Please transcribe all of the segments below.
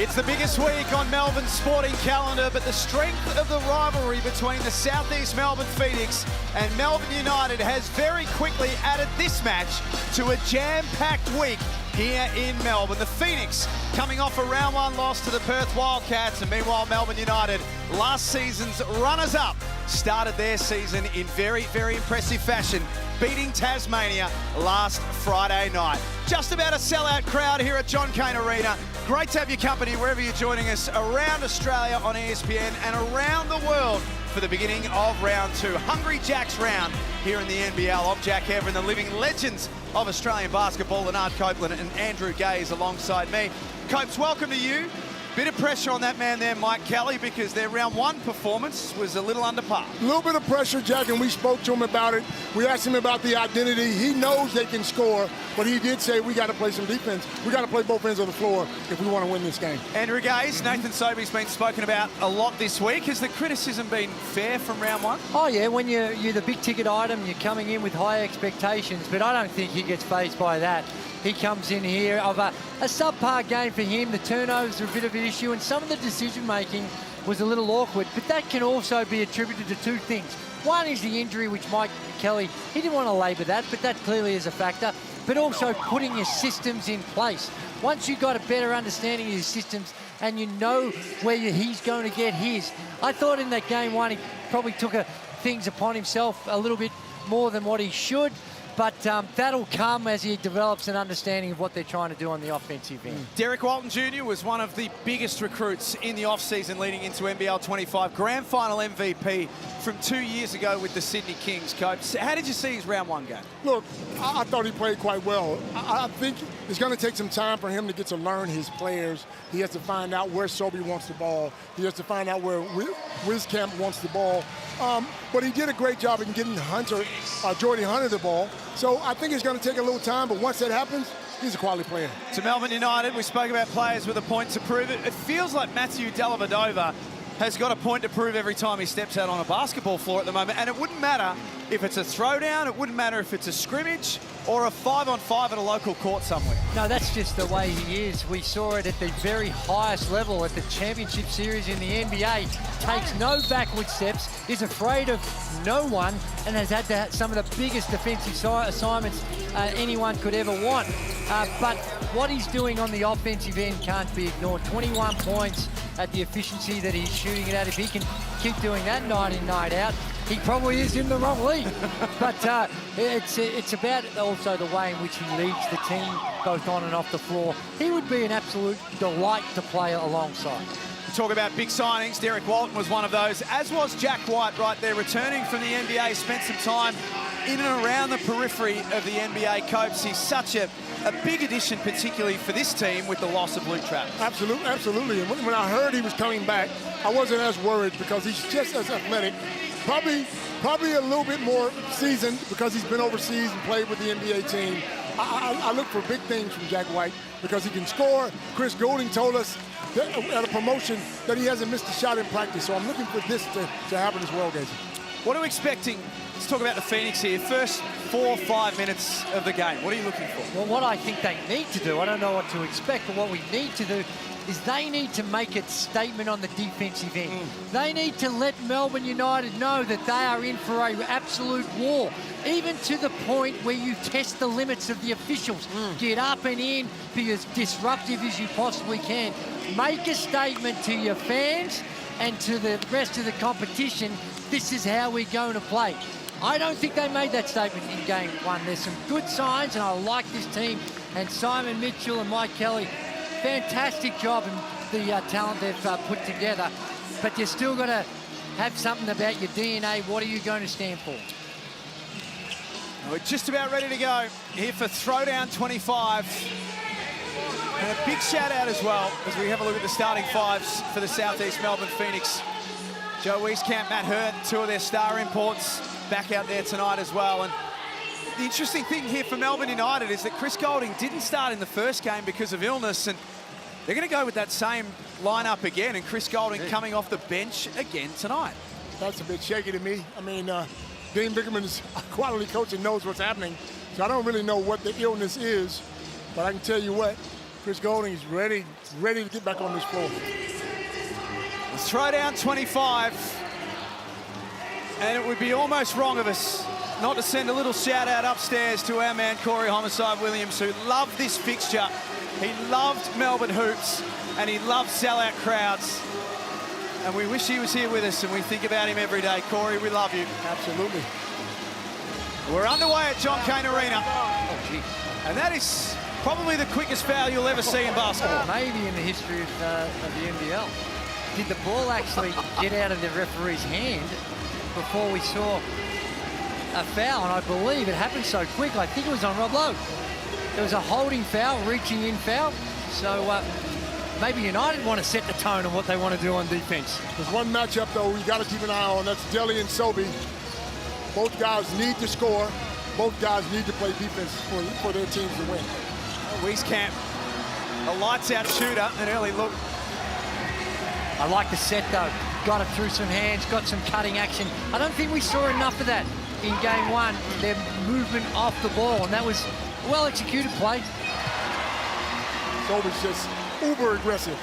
It's the biggest week on Melbourne's sporting calendar, but the strength of the rivalry between the Southeast Melbourne Phoenix and Melbourne United has very quickly added this match to a jam-packed week here in Melbourne. The Phoenix coming off a round one loss to the Perth Wildcats, and meanwhile Melbourne United, last season's runners-up, started their season in very, very impressive fashion, beating Tasmania last Friday night. Just about a sellout crowd here at John Cain Arena. Great to have your company wherever you're joining us around Australia on ESPN and around the world for the beginning of round two. Hungry Jack's round here in the NBL. I'm Jack Hever, and the living legends of Australian basketball, Leonard Copeland and Andrew Gaze alongside me. Copes, welcome to you. Bit of pressure on that man there, Mike Kelly, because their round one performance was a little under par. A little bit of pressure, Jack, and we spoke to him about it. We asked him about the identity. He knows they can score, but he did say we got to play some defense. We got to play both ends of the floor if we want to win this game. Andrew Gaze, Nathan Sobey's been spoken about a lot this week. Has the criticism been fair from round one? Oh, yeah, when you're the big-ticket item, you're coming in with high expectations, but I don't think he gets fazed by that. He comes in here of a subpar game for him. The turnovers are a bit of an issue, and some of the decision-making was a little awkward, but that can also be attributed to two things. One is the injury, which Mike Kelly, he didn't want to labour that, but that clearly is a factor, but also putting your systems in place. Once you've got a better understanding of your systems and you know where he's going to get his. I thought in that game one, he probably took things upon himself a little bit more than what he should. But that'll come as he develops an understanding of what they're trying to do on the offensive end. Derek Walton Jr. was one of the biggest recruits in the off-season leading into NBL25. Grand final MVP from 2 years ago with the Sydney Kings, Coach. How did you see his round one game? Look, I thought he played quite well. I think it's going to take some time for him to get to learn his players. He has to find out where Sobey wants the ball. He has to find out where Wiskamp wants the ball. But he did a great job in getting Jordy Hunter the ball. So I think it's going to take a little time, but once that happens, he's a quality player. To Melbourne United, we spoke about players with a point to prove it. It feels like Matthew Dellavedova has got a point to prove every time he steps out on a basketball floor at the moment, and it wouldn't matter if it's a throwdown, it wouldn't matter if it's a scrimmage or a 5-on-5 at a local court somewhere. No, that's just the way he is. We saw it at the very highest level at the championship series in the NBA. Takes no backward steps, is afraid of no one, and has had some of the biggest defensive assignments anyone could ever want. But what he's doing on the offensive end can't be ignored. 21 points at the efficiency that he's shooting it at. If he can keep doing that night in, night out, he probably is in the wrong league. But it's about also the way in which he leads the team, both on and off the floor. He would be an absolute delight to play alongside. Talk about big signings. Derek Walton was one of those, as was Jack White right there, returning from the NBA, spent some time in and around the periphery of the NBA. Copes, he's such a big addition, particularly for this team with the loss of Luke Travis. Absolutely, absolutely. And when I heard he was coming back, I wasn't as worried because he's just as athletic. Probably a little bit more seasoned because he's been overseas and played with the NBA team. I look for big things from Jack White because he can score. Chris Goulding told us at a promotion that he hasn't missed a shot in practice, so I'm looking for this to happen as well, Gazy. What are we expecting? Let's talk about the Phoenix here. First 4 or 5 minutes of the game. What are you looking for? Well, what I think they need to do, I don't know what to expect, but what we need to do is they need to make a statement on the defensive end. They need to let Melbourne United know that they are in for an absolute war, even to the point where you test the limits of the officials. Get up and in, be as disruptive as you possibly can. Make a statement to your fans and to the rest of the competition. This is how we're going to play. I don't think they made that statement in game one. There's some good signs, and I like this team. And Simon Mitchell and Mike Kelly, fantastic job in the talent they've put together. But you're still got to have something about your DNA. What are you going to stand for? We're just about ready to go here for Throwdown 25. And a big shout out as well as we have a look at the starting fives for the Southeast Melbourne Phoenix. Joe Wieskamp, Matt Hurt, two of their star imports back out there tonight as well. And the interesting thing here for Melbourne United is that Chris Goulding didn't start in the first game because of illness, and they're going to go with that same lineup again, and Chris Goulding coming off the bench again tonight. That's a bit shaky to me. I mean, Dean Bickerman is a quality coach and knows what's happening, so I don't really know what the illness is, but I can tell you what, Chris Golding is ready to get back on this floor. Let's throw down 25. And it would be almost wrong of us not to send a little shout out upstairs to our man Corey Homicide Williams, who loved this fixture. He loved Melbourne hoops and he loved sellout crowds. And we wish he was here with us, and we think about him every day. Corey, we love you. Absolutely. We're underway at John Cain Arena. Oh, gee. And that is probably the quickest foul you'll ever see in basketball. Maybe in the history of the NBL. Did the ball actually get out of the referee's hand before we saw a foul? And I believe it happened so quick. I think it was on Rob Lowe. There was a holding foul, reaching in foul. So maybe United want to set the tone on what they want to do on defense. There's one matchup, though, you got to keep an eye on. That's Delhi and Sobey. Both guys need to score. Both guys need to play defense for their teams to win. Wieskamp, a lights-out shooter, an early look. I like the set, though. Got it through some hands, got some cutting action. I don't think we saw enough of that in game one, their movement off the ball, and that was a well-executed play. Sobey's just uber aggressive.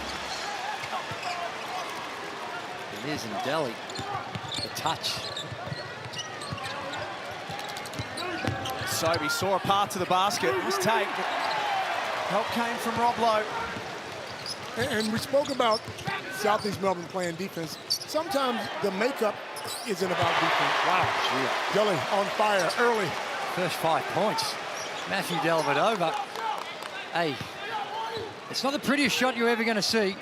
It is in Delhi. The touch. Sobey saw a path to the basket. It was take. Help came from Rob Lowe. And we spoke about Southeast Melbourne playing defense. Sometimes the makeup isn't about defense. Wow. Gee. Delhi on fire early. First 5 points. Matthew Dellavedova. Hey, it's not the prettiest shot you're ever going to see,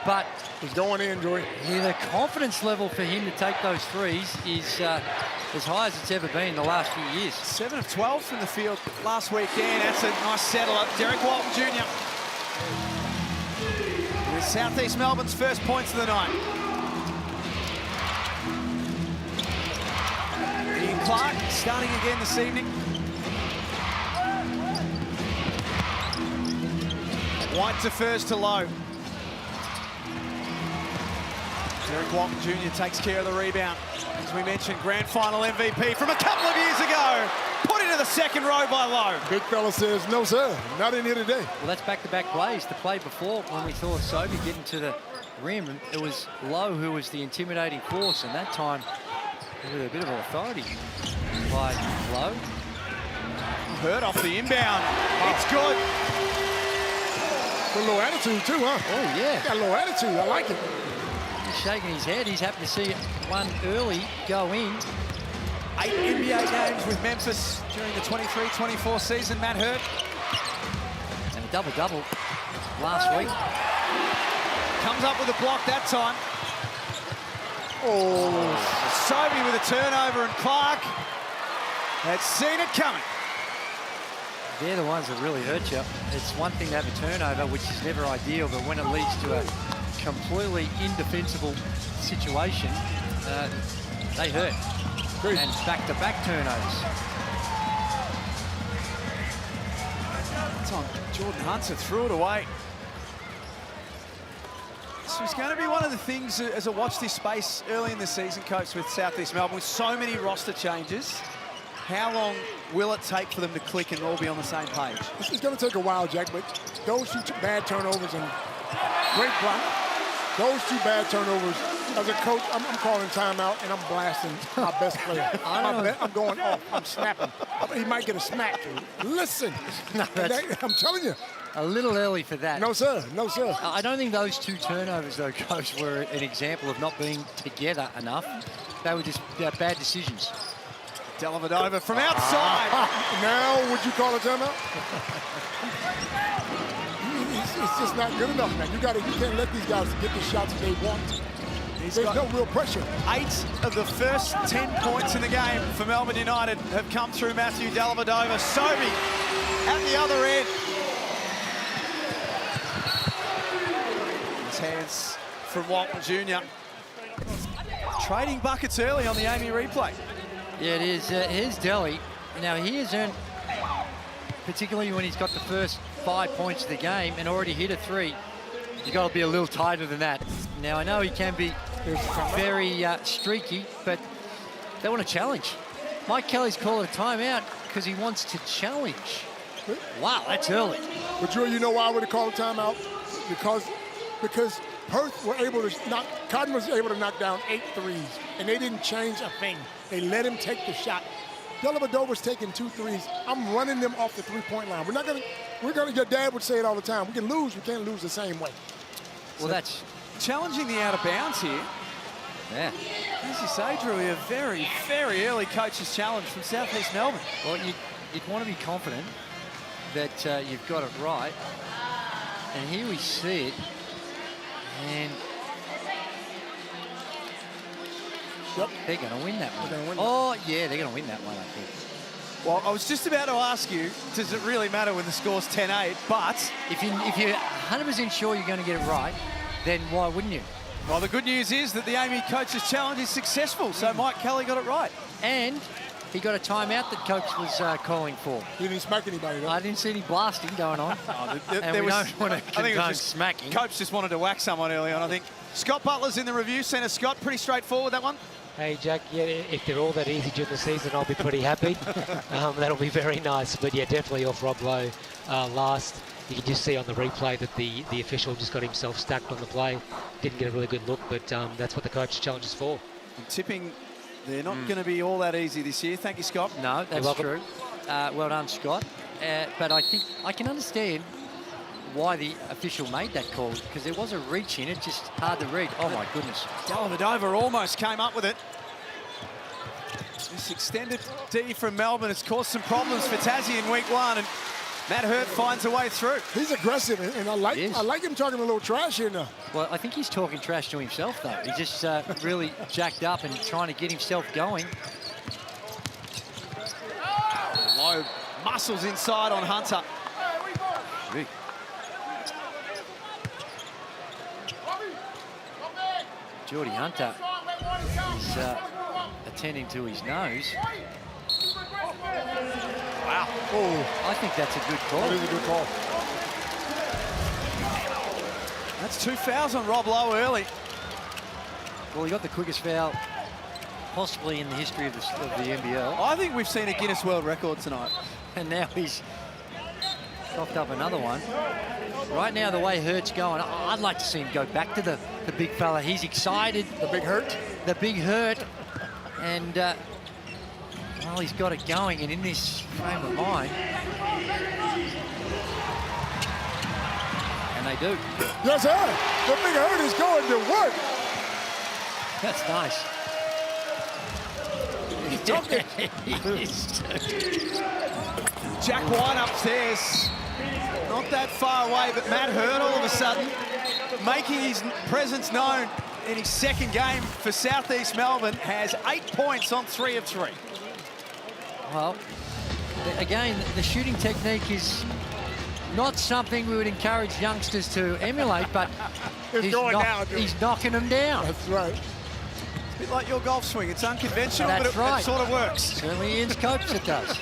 but He's going in, Joey. yeah, the confidence level for him to take those threes is as high as it's ever been in the last few years. 7 of 12 from the field last weekend. That's a nice settler. Derek Walton Jr. with Southeast Melbourne's first points of the night. Ian Clark starting again this evening. White defers to Lowe. Derek Walton Jr. takes care of the rebound. As we mentioned, grand final MVP from a couple of years ago. Put into the second row by Lowe. Big fella says, no, sir, not in here today. Well, that's back-to-back plays. The play before, when we saw Sobey getting to the rim, it was Lowe who was the intimidating force, and that time with a bit of authority by Lowe. Hurt off the inbound. It's good. A little attitude, too, huh? Oh, yeah. Got a little attitude. I like it. He's shaking his head. He's happy to see one early go in. 8 NBA games with Memphis during the 23-24 season. Matt Hurt. And a double-double last week. Comes up with a block that time. Oh. Sobey with a turnover, and Clark had seen it coming. They're the ones that really hurt you. It's one thing to have a turnover, which is never ideal, but when it leads to a completely indefensible situation, they hurt. Great. And back-to-back turnovers. That's on Jordan Hunter, threw it away. This was going to be one of the things as I watched this space early in the season, Coach, with Southeast Melbourne, with so many roster changes. How long will it take for them to click and all be on the same page? It's going to take a while, Jack, but those two bad turnovers and great block, those two bad turnovers, as a coach, I'm calling timeout and I'm blasting my best player. I'm going off. I'm snapping. He might get a smack. Listen. No, I'm telling you. A little early for that. No, sir. No, sir. I don't think those two turnovers, though, Coach, were an example of not being together enough. They were just bad decisions. Dellavedova from outside. Now, would you call a timeout? It's just not good enough, man. You can't let these guys get the shots that they want. There's no real pressure. 8 of the first 10 points in the game for Melbourne United have come through Matthew Dellavedova. Sobey at the other end. His hands from Walton Jr. Trading buckets early on the Amy replay. Yeah, it is. Here's Delhi. Now, he has earned, particularly when he's got the first 5 points of the game and already hit a 3, you've got to be a little tighter than that. Now, I know he can be very streaky, but they want to challenge. Mike Kelly's called a timeout because he wants to challenge Wow, that's early. But Drew, you know why I would have called a timeout? Because Perth were able to knock, Cotton was able to knock down 8 threes, and they didn't change a thing. They let him take the shot. Dellavedova's taking 2 threes. I'm running them off the three-point line. Your dad would say it all the time. We can lose, we can't lose the same way. Well, that's challenging the out of bounds here. Yeah. As you say, Drew, a very, very early coach's challenge from South East Melbourne. Well, you'd want to be confident that you've got it right. And here we see it. And Yep. they're going to win that one. They're gonna win Oh, yeah, they're going to win that one, I think. Well, I was just about to ask you, does it really matter when the score's 10-8? But If you're 100% sure you're going to get it right, then why wouldn't you? well, the good news is that the Amy Coach's Challenge is successful, so Mike Kelly got it right. And he got a timeout that Coach was calling for. He didn't smack anybody, though. I didn't see any blasting going on. And we don't want to I think it condone was just smacking. Coach just wanted to whack someone early on, I think. Scott Butler's in the review centre. Scott, pretty straightforward, that one? Hey, Jack, yeah, if they're all that easy during the season, I'll be pretty happy. That'll be very nice. But, yeah, definitely off Rob Lowe last. You can just see on the replay that the official just got himself stacked on the play. Didn't get a really good look, but that's what the coach challenge is for. And tipping, they're not going to be all that easy this year. Thank you, Scott. No, that's true. Well done, Scott. But I think I can understand why the official made that call, because there was a reach in it, just hard to read. Oh, my goodness. Dellavedova almost came up with it. This extended D from Melbourne has caused some problems for Tassie in week 1, and Matt Hurt finds a way through. He's aggressive, and I like him talking a little trash here now. Well, I think he's talking trash to himself, though. He's just really jacked up and trying to get himself going. Low muscles inside on Hunter. Big. Geordie Hunter is attending to his nose. Wow. Oh, I think that's a good call. that is a good call. That's 2 fouls on Rob Lowe early. Well, he got the quickest foul possibly in the history of the NBL. I think we've seen a Guinness World Record tonight. And now he's coughed up another one. Right now, the way Hurt's going, I'd like to see him go back to the big fella. He's excited. The big hurt. The big Hurt. And, well, he's got it going. And in this frame of mind, and they do. Yes, sir. The big hurt is going to work. That's nice. He's talking. Jack White upstairs. Not that far away, but Matt Hurt all of a sudden making his presence known in his second game for South East Melbourne, has 8 points on 3 of 3. Well, again, the shooting technique is not something we would encourage youngsters to emulate, but It's going down, Drew. he's knocking them down. That's right. A bit like your golf swing. It's unconventional, That's but it right. sort of works. Certainly Ian's coach it does.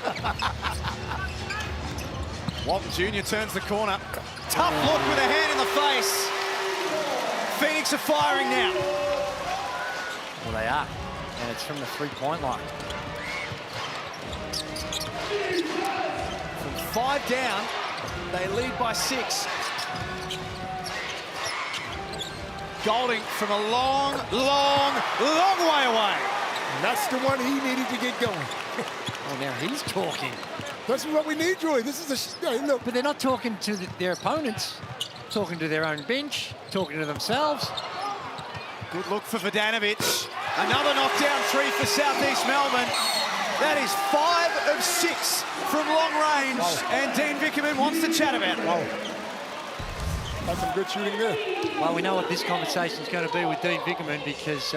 Walton Jr. turns the corner. Tough look with a hand in the face. Phoenix are firing now. Well, they are. And it's from the three-point line. From 5 down, they lead by 6. Golding from a long, long, long way away. And that's the one he needed to get going. Oh, now he's talking. This is what we need, Joey. This is hey, look. But they're not talking to their opponents. Talking to their own bench. Talking to themselves. Good look for Vodanovic. Another knockdown 3 for South East Melbourne. That is 5 of 6 from long range. Wow. And Dean Vickerman wants to chat about it. Wow. That's some good shooting there. Well, we know what this conversation is going to be with Dean Vickerman, because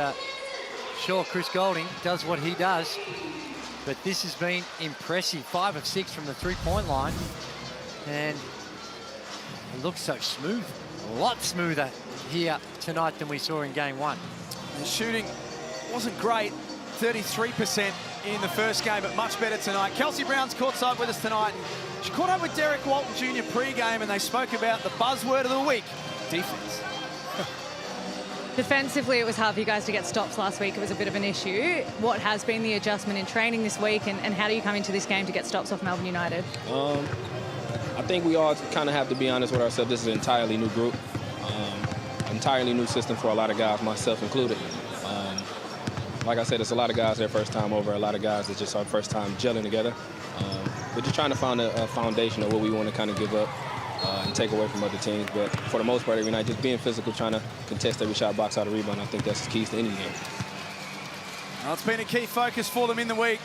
sure, Chris Golding does what he does, but this has been impressive. 5 of 6 from the three-point line, and it looks so smooth. A lot smoother here tonight than we saw in game 1. The shooting wasn't great, 33% in the first game, but much better tonight. Kelsey Brown's courtside with us tonight. She caught up with Derek Walton Jr. pre-game, and they spoke about the buzzword of the week, defense. Defensively, it was hard for you guys to get stops last week. It was a bit of an issue. What has been the adjustment in training this week, and how do you come into this game to get stops off Melbourne United? I think we all kind of have to be honest with ourselves. This is an entirely new group, entirely new system for a lot of guys, myself included. Like I said, it's a lot of guys their first time over, a lot of guys that just our first time gelling together. We're just trying to find a foundation of what we want to kind of give up and take away from other teams. But for the most part, every night, just being physical, trying to contest every shot, box out a rebound, I think that's the keys to any game. Well, it's been a key focus for them in the week.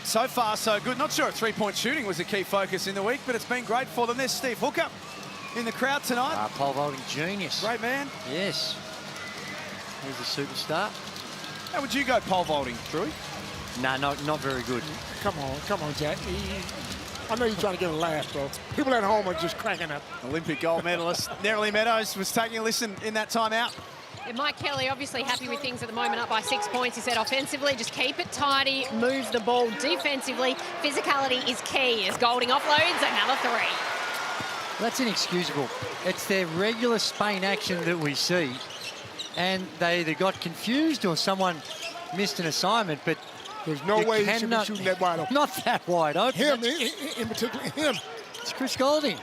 So far, so good. Not sure if three-point shooting was a key focus in the week, but it's been great for them. There's Steve Hooker in the crowd tonight. Pole vaulting genius. Great man. Yes. He's a superstar. How would you go pole vaulting, Drewy? No, not very good. Come on, Jack. I know you're trying to get a laugh, bro. People at home are just cracking up. Olympic gold medalist Nerily Meadows was taking a listen in that timeout. And Mike Kelly obviously happy with things at the moment, up by 6 points. He said offensively, just keep it tidy, move the ball. Defensively, physicality is key as Golding offloads another 3. That's inexcusable. It's their regular Spain action that we see. And they either got confused or someone missed an assignment, but there's no way he should be shooting that wide open. Not that wide open. Him, in particular, him. It's Chris Golding.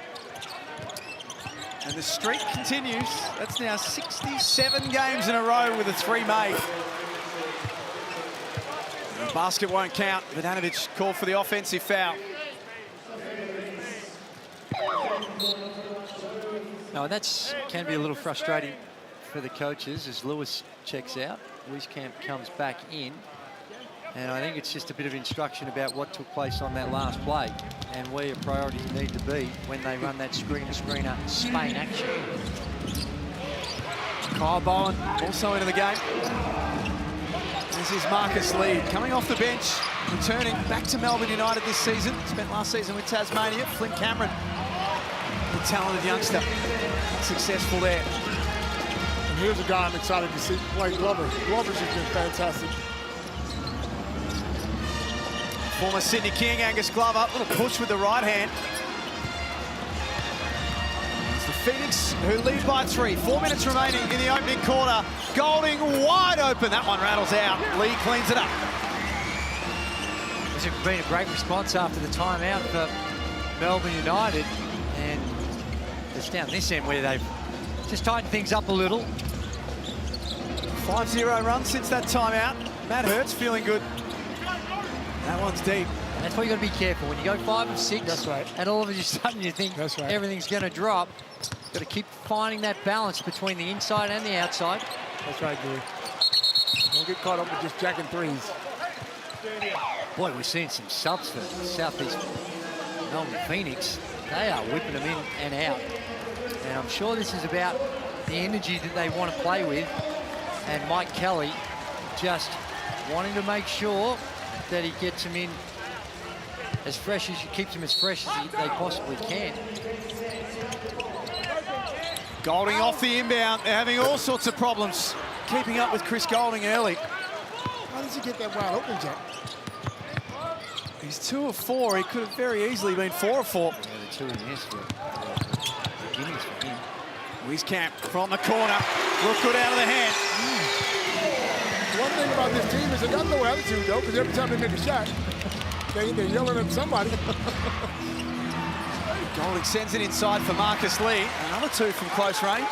And the streak continues. That's now 67 games in a row with a 3 made. The basket won't count. Vodanovic called for the offensive foul. No, that can be a little frustrating for the coaches as Lewis checks out. Wieskamp comes back in. And I think it's just a bit of instruction about what took place on that last play and where your priorities need to be when they run that screener Spain action. Kyle Bowen also into the game. This is Marcus Lee coming off the bench, returning back to Melbourne United this season. Spent last season with Tasmania. Flint Cameron, the talented youngster, successful there. And here's a guy I'm excited to see play, Glover. Glover's just been fantastic. Former Sydney King, Angus Glover, little push with the right hand. It's the Phoenix who lead by 3. 4 minutes remaining in the opening quarter. Golding wide open. That one rattles out. Lee cleans it up. It's been a great response after the timeout for Melbourne United. And it's down this end where they've just tightened things up a little. 5-0 run since that timeout. Matt Hurts feeling good. That one's deep. And that's why you got to be careful. When you go 5 of 6, that's right, and all of a sudden you think everything's going to drop, got to keep finding that balance between the inside and the outside. That's right, Drew. Don't get caught up with just jacking threes. Boy, we're seeing some subs for Southeast Melbourne Phoenix. They are whipping them in and out. And I'm sure this is about the energy that they want to play with. And Mike Kelly just wanting to make sure that he gets them in as fresh as he keeps them as fresh as they possibly can. Golding off the inbound. They're having all sorts of problems keeping up with Chris Golding early. How does he get that wide open, Jack? He's 2 of 4. He could have very easily been 4 of 4. Yeah, the 2 in this for beginnings for him. Wieskamp from the corner. Look good out of the hand. One thing about this team is they got no attitude, though, because every time they make a shot, they're yelling at somebody. Golding sends it inside for Marcus Lee. Another 2 from close range.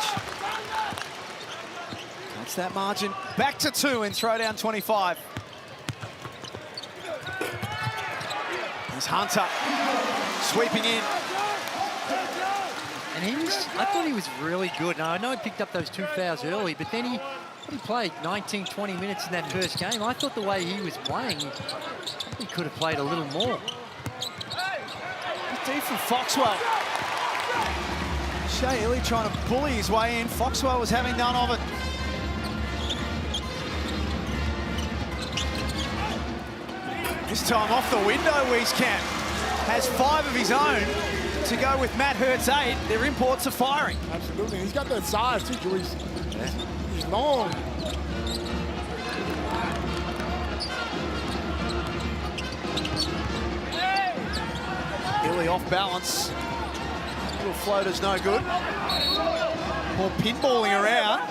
That's that margin. Back to 2 in throwdown 25. There's Hunter sweeping in. And I thought he was really good. Now, I know he picked up those 2 fouls early, but then he played 19, 20 minutes in that first game. I thought the way he was playing, he could have played a little more. Deep from Foxwell. Shea Illy trying to bully his way in. Foxwell was having none of it. This time off the window, Wieskamp has 5 of his own to go with Matt Hurts 8. Their imports are firing. Absolutely. He's got that size, too, Joyce. Yeah. He's long. Illy off balance. Little floater's no good. More pinballing around.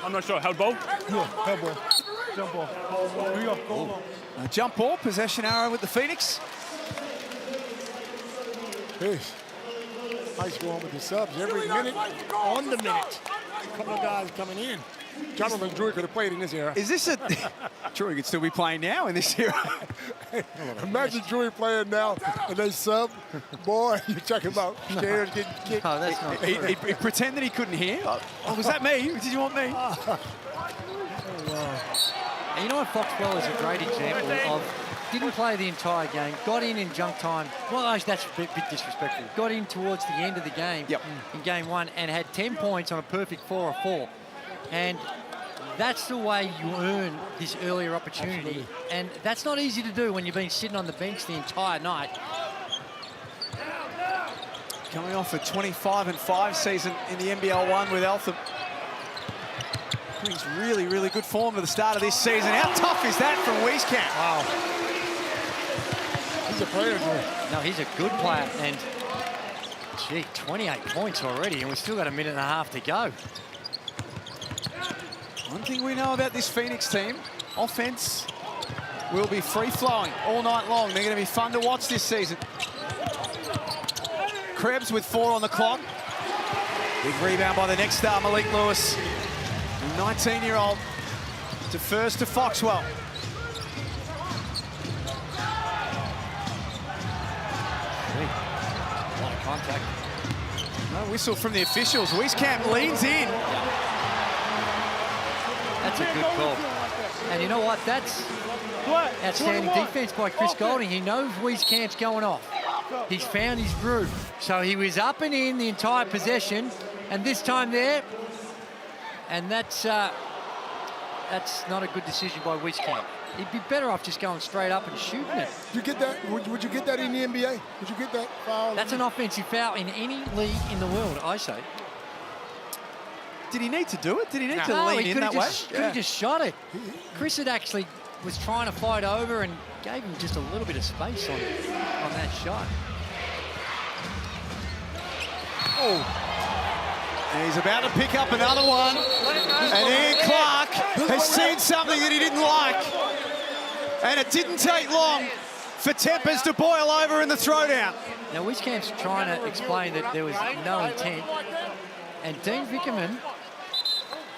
I'm not sure. Held ball? Yeah, held ball. Jump ball. A jump ball, possession arrow with the Phoenix. Peace. Nice going with the subs every minute, on the minute. A couple of guys coming in. Jonathan Drury could have played in this era. Is this a... Drury could still be playing now in this era. Imagine Drury playing now and they sub. Boy, you check him out. Scared, getting kicked. No, that's not true. He pretended he couldn't hear. Oh, was that me? Did you want me? And you know what, Foxwell is a great example of. Didn't play the entire game, got in junk time. Well, actually, that's a bit disrespectful. Got in towards the end of the game in game 1 and had 10 points on a perfect 4-4. And that's the way you earn this earlier opportunity. Absolutely. And that's not easy to do when you've been sitting on the bench the entire night. Coming off a 25-5 season in the NBL1 with Eltham. Brings really, really good form to the start of this season. How tough is that from Wieskamp? Wow. He's a player, Drew. No, he's a good player. And, gee, 28 points already, and we've still got a minute and a half to go. One thing we know about this Phoenix team, offense will be free-flowing all night long. They're going to be fun to watch this season. Krebs with 4 on the clock. Big rebound by the next star, Malik Lewis. 19-year-old defers to Foxwell. A lot of contact. No whistle from the officials. Wieskamp leans in. That's a good call. And you know what? That's outstanding defense by Chris Golding. He knows Wieskamp's going off. He's found his groove. So he was up and in the entire possession, and this time there, and that's not a good decision by Wieskamp. He'd be better off just going straight up and shooting it. Did you get that? Would you get that in the NBA? Would you get that foul? That's an offensive foul in any league in the world, I say. Did he need to do it? Did he need to No, lean he in that way? could have just shot it. Chris had actually was trying to fight over and gave him just a little bit of space on that shot. Oh. And he's about to pick up another one. And Ian Clark has seen something that he didn't like. And it didn't take long for tempers to boil over in the throwdown. Now, Wieskamp's trying to explain that there was no intent. And Dean Vickerman,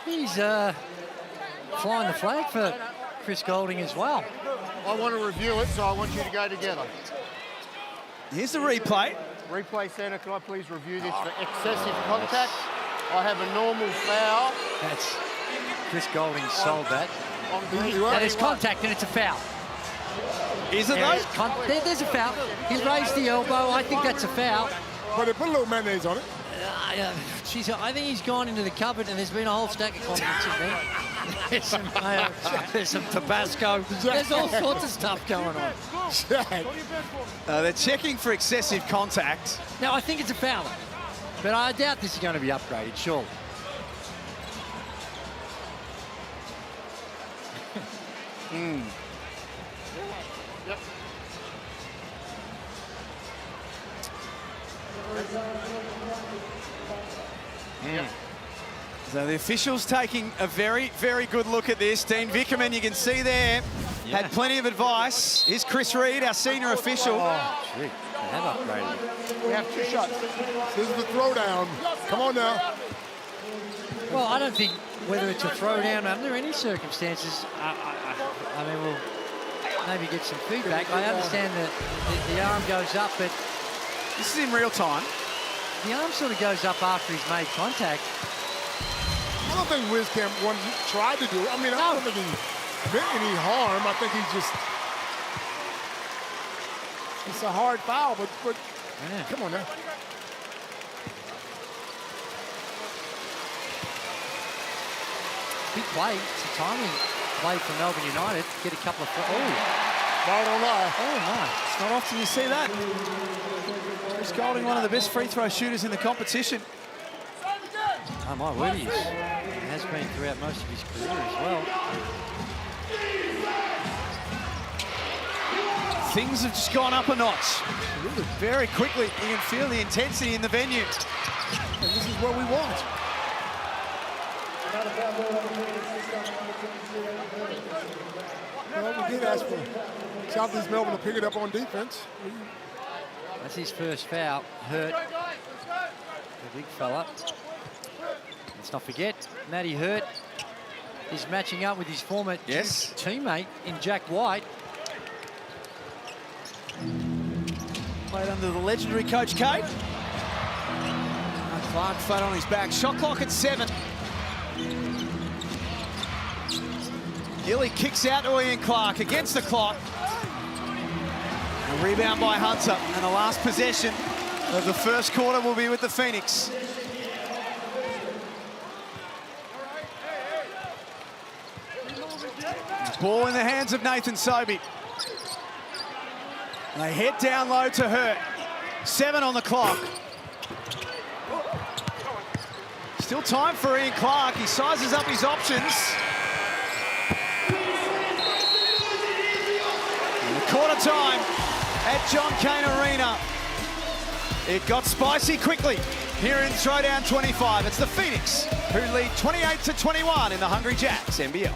he's flying the flag for Chris Golding as well. I want to review it, so I want you to go together. Here's the replay. Replay center, can I please review this for excessive contact? I have a normal foul. That's Chris Golding sold that. On That is contact and it's a foul. Is it though? There's a foul. He's raised the elbow. I think that's a foul. But they put a little mayonnaise on it. Geez, I think he's gone into the cupboard and there's been a whole stack of condiments in there. There's some mayo, there's some Tabasco. There's all sorts of stuff going on. They're checking for excessive contact. Now, I think it's a foul, but I doubt this is going to be upgraded, surely. So the officials taking a very, very good look at this. Dean Vickerman, you can see there, had plenty of advice. Here's Chris Reed, our senior official. Oh, gee, they have upgraded it. We have 2 shots. This is the throwdown. Come on now. Well, I don't think whether it's a throwdown under any circumstances, I mean, we'll maybe get some feedback. I understand that the arm goes up, but This is in real time. the arm sort of goes up after he's made contact. I don't think Wieskamp tried to do it. I mean, I don't think he meant any harm. I think he's just... It's a hard foul, but come on now. Big play. It's a timely play for Melbourne United. Get a couple of... Ball don't lie. Oh, my. It's not often you see that. Chris Golding, one of the best free throw shooters in the competition. Oh, my word, he is. He has been throughout most of his career as well. Things have just gone up a notch. Very quickly, you can feel the intensity in the venue. And this is what we want. Well, we did ask for Southeast Melbourne to pick it up on defense. That's his first foul. Hurt. The big fella. Let's not forget, Matty Hurt is matching up with his former teammate in Jack White. Played under the legendary Coach K. Clark flat on his back. Shot clock at 7. Gilly kicks out to Ian Clark against the clock. A rebound by Hunter, and the last possession of the first quarter will be with the Phoenix. Ball in the hands of Nathan Sobey. They head down low to Hurt. 7 on the clock. Still time for Ian Clark. He sizes up his options. In the quarter time at John Cain Arena. It got spicy quickly here in Throwdown 25. It's the Phoenix who lead 28-21 in the Hungry Jacks NBL.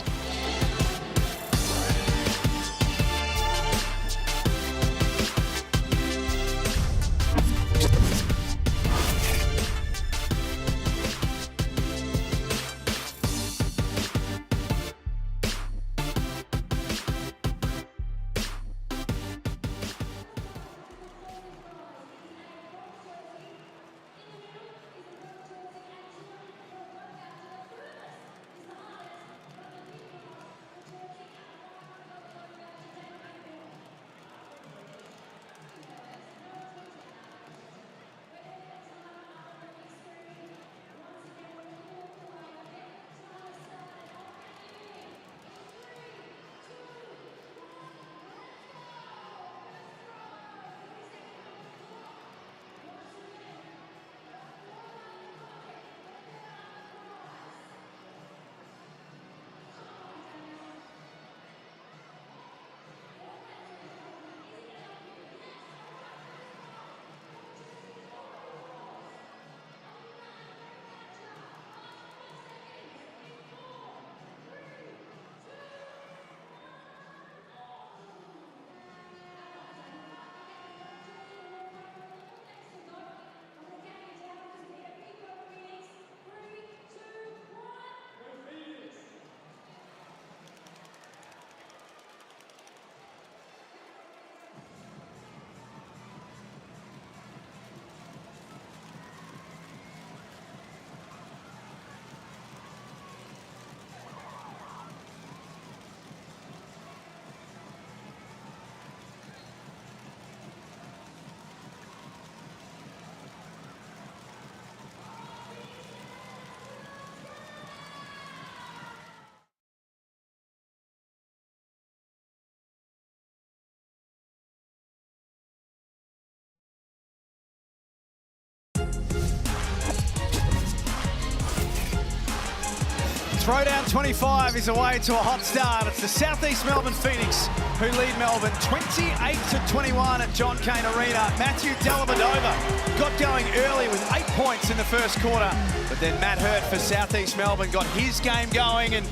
Throwdown 25 is away to a hot start. It's the Southeast Melbourne Phoenix who lead Melbourne 28-21 at John Cain Arena. Matthew Dellavedova got going early with 8 points in the first quarter, but then Matt Hurt for Southeast Melbourne got his game going, and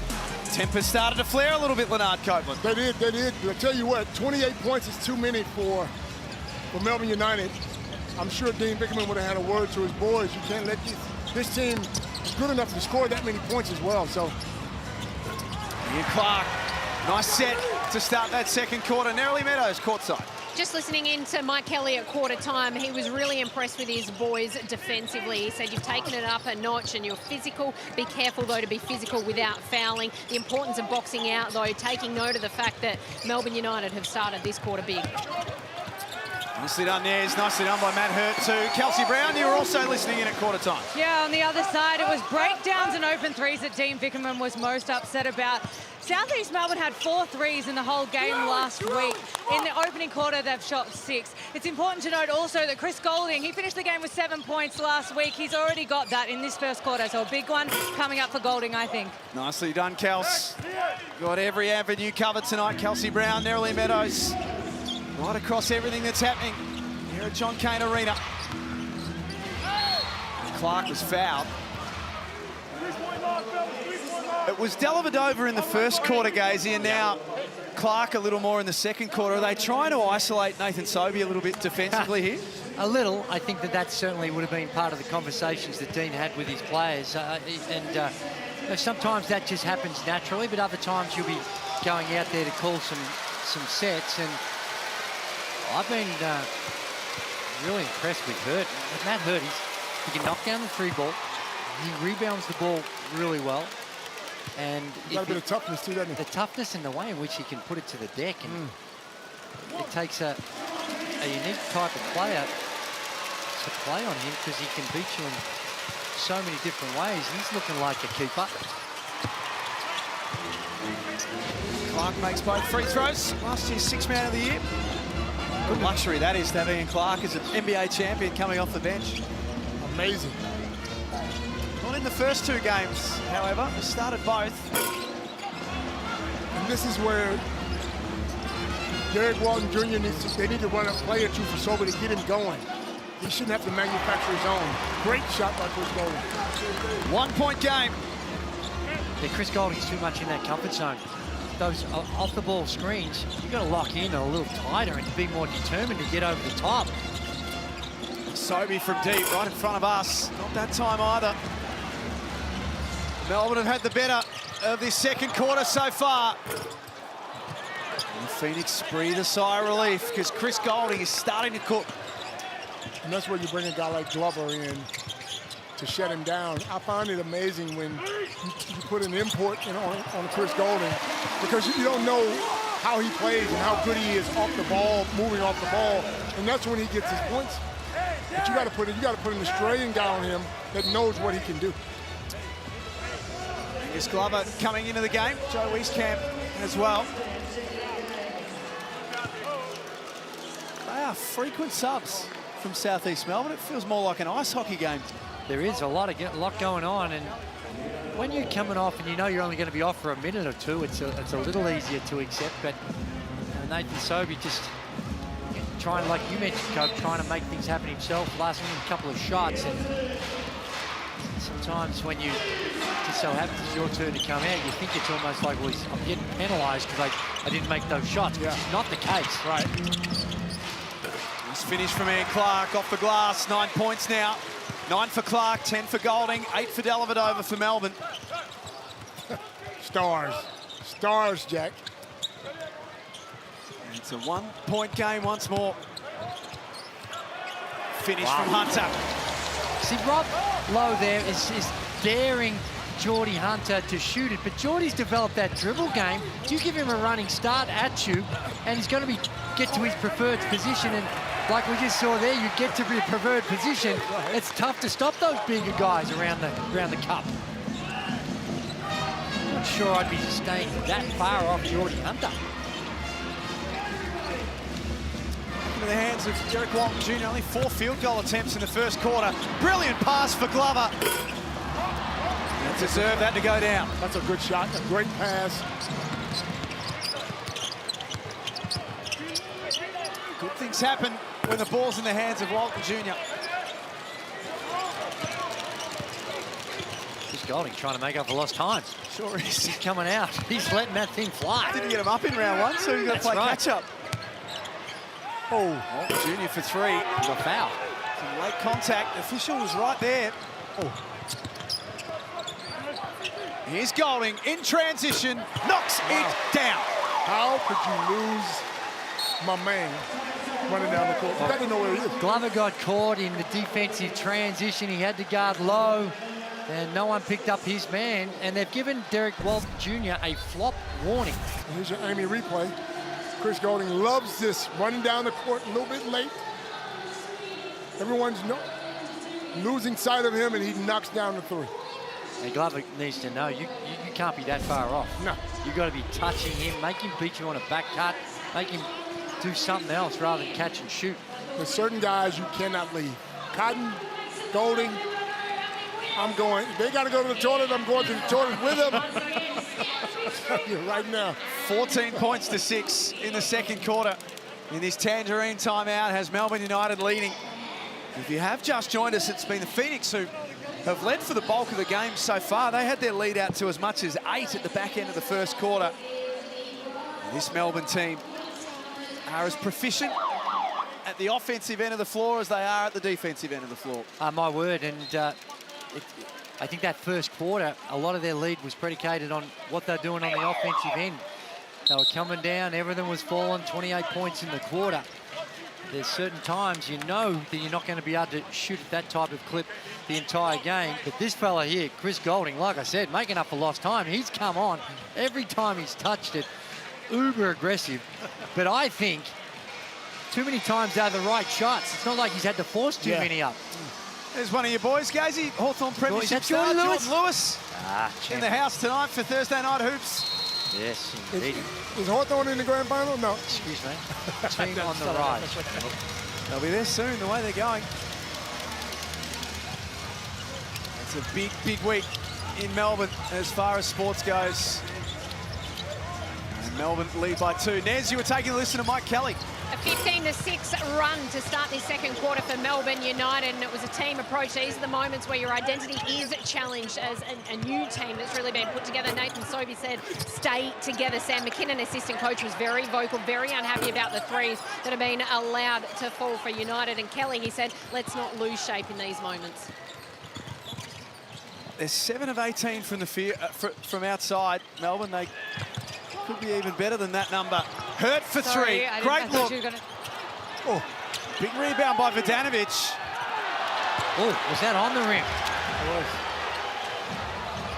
tempers started to flare a little bit, Leonard Copeland. They did. But I tell you what, 28 points is too many for Melbourne United. I'm sure Dean Bickerman would have had a word to his boys. You can't let this team is good enough to score that many points as well. So, Ian Clark, nice set to start that second quarter. Nerily Meadows courtside. Just listening in to Mike Kelly at quarter time, he was really impressed with his boys defensively. He said, you've taken it up a notch and you're physical. Be careful, though, to be physical without fouling. The importance of boxing out, though, taking note of the fact that Melbourne United have started this quarter big. Nicely done there. It's nicely done by Matt Hurt too. Kelsey Brown, you were also listening in at quarter time. Yeah, on the other side, it was breakdowns and open threes that Dean Bickerman was most upset about. Southeast Melbourne had 4 threes in the whole game last week. In the opening quarter, they've shot 6. It's important to note also that Chris Goulding, he finished the game with 7 points last week. He's already got that in this first quarter, so a big one coming up for Goulding, I think. Nicely done, Kels. Got every avenue covered tonight. Kelsey Brown, Nerily Meadows. Right across everything that's happening here at John Cain Arena. Clark was fouled. It was Dellavedova in the first quarter, Gazy, and now Clark a little more in the second quarter. Are they trying to isolate Nathan Sobey a little bit defensively here? A little. I think that certainly would have been part of the conversations that Dean had with his players. You know, sometimes that just happens naturally, but other times you'll be going out there to call some sets. And I've been really impressed with Hurt. With Matt Hurt, he can knock down the three ball. He rebounds the ball really well. And he's got a bit of toughness too, doesn't he? The toughness and the way in which he can put it to the deck. And it takes a unique type of player to play on him, because he can beat you in so many different ways. He's looking like a keeper. Clark makes both free throws. Last year's sixth man of the year. Good luxury that is to have Ian Clark as an NBA champion coming off the bench. Amazing. Not in the first two games, however. He started both. And this is where Derek Walton Jr. they need to run a play or two for Sobey to get him going. He shouldn't have to manufacture his own. Great shot by Chris Golding. 1 point game. Yeah, Chris Golding's too much in that comfort zone. Those off-the-ball screens, you've got to lock in a little tighter and to be more determined to get over the top. Sobey from deep, right in front of us. Not that time either. Melbourne have had the better of this second quarter so far. And Phoenix breathe a sigh of relief, because Chris Golding is starting to cook. And that's where you bring a guy like Glover in to shut him down. I find it amazing when you put an import on Chris Golding, because you don't know how he plays and how good he is off the ball, moving off the ball, and that's when he gets his points. But you got to put an Australian guy on him that knows what he can do. Here's Glover coming into the game. Joe Wieskamp as well. They are frequent subs from Southeast Melbourne. It feels more like an ice hockey game. There is a lot going on, and when you're coming off and you know you're only going to be off for a minute or two, it's a little easier to accept. But Nathan Sobey just trying, like you mentioned, Coach, trying to make things happen himself. Last minute, a couple of shots, and sometimes when you just so happens it's your turn to come out, you think it's almost like, well, I'm getting penalised because I didn't make those shots. Yeah. Which is not the case. Right. Nice finish from Ian Clark off the glass. 9 points now. 9 for Clark, 10 for Golding, 8 for Dellavedova for Melbourne. Stars. Stars, Jack. It's a 1 point game once more. Finish from Hunter. See, Rob Lowe there is daring Geordie Hunter to shoot it, but Geordie's developed that dribble game. You give him a running start at you, and he's going to get to his preferred position, and like we just saw there, you get to the preferred position. It's tough to stop those bigger guys around the cup. I'm not sure I'd be staying that far off Geordie Hunter. Into the hands of Derek Walton Jr. Only 4 field goal attempts in the first quarter. Brilliant pass for Glover. Deserve that to go down. That's a good shot, a great pass. Good things happen when the ball's in the hands of Walton Jr. Chris Golding trying to make up for lost time. Sure is. He's coming out. He's letting that thing fly. Didn't get him up in round 1, so he's got to play catch-up. Oh, Walton Jr. for 3. He's got foul. Some late contact. The official was right there. Oh. Here's Golding in transition, knocks it down. How could you lose my man running down the court? You got to know where he is. Glover got caught in the defensive transition. He had to guard low, and no one picked up his man. And they've given Derek Walton Jr. a flop warning. And here's your Amy replay. Chris Golding loves this, running down the court a little bit late. Everyone's losing sight of him, and he knocks down the 3. And Glover needs to know you can't be that far off. No. You've got to be touching him, make him beat you on a back cut, make him do something else rather than catch and shoot. There's certain guys you cannot leave. Cotton, Golding, I'm going. They got to go to the toilet. I'm going to the toilet with them. Right now. 14 points to 6 in the second quarter. In this Tangerine timeout has Melbourne United leading. If you have just joined us, it's been the Phoenix who have led for the bulk of the game so far. They had their lead out to as much as 8 at the back end of the first quarter. This Melbourne team are as proficient at the offensive end of the floor as they are at the defensive end of the floor. My word, and I think that first quarter, a lot of their lead was predicated on what they're doing on the offensive end. They were coming down, everything was falling, 28 points in the quarter. There's certain times you know that you're not going to be able to shoot at that type of clip the entire game. But this fella here, Chris Golding, like I said, making up for lost time. He's come on every time he's touched it. Uber aggressive. But I think too many times they're the right shots. It's not like he's had to force too many up. There's one of your boys, Gazy, Hawthorn Premiership star, Jordan Jordan Lewis, in the house tonight for Thursday Night Hoops. Yes, indeed. Is Hawthorn in the grand final? No. Excuse me. Team on the rise. They'll be there soon, the way they're going. It's a big, big week in Melbourne as far as sports goes. And Melbourne lead by 2. Nez, you were taking a listen to Mike Kelly. A 15-6 run to start this second quarter for Melbourne United, and it was a team approach. These are the moments where your identity is challenged as a new team that's really been put together. Nathan Sobey said, stay together. Sam McKinnon, assistant coach, was very vocal, very unhappy about the threes that have been allowed to fall for United. And Kelly, he said, let's not lose shape in these moments. They're 7 of 18 from the from outside. Melbourne, they could be even better than that number. Hurt for 3. Great look. Oh, big rebound by Vodanovic. Oh, was that on the rim? It was.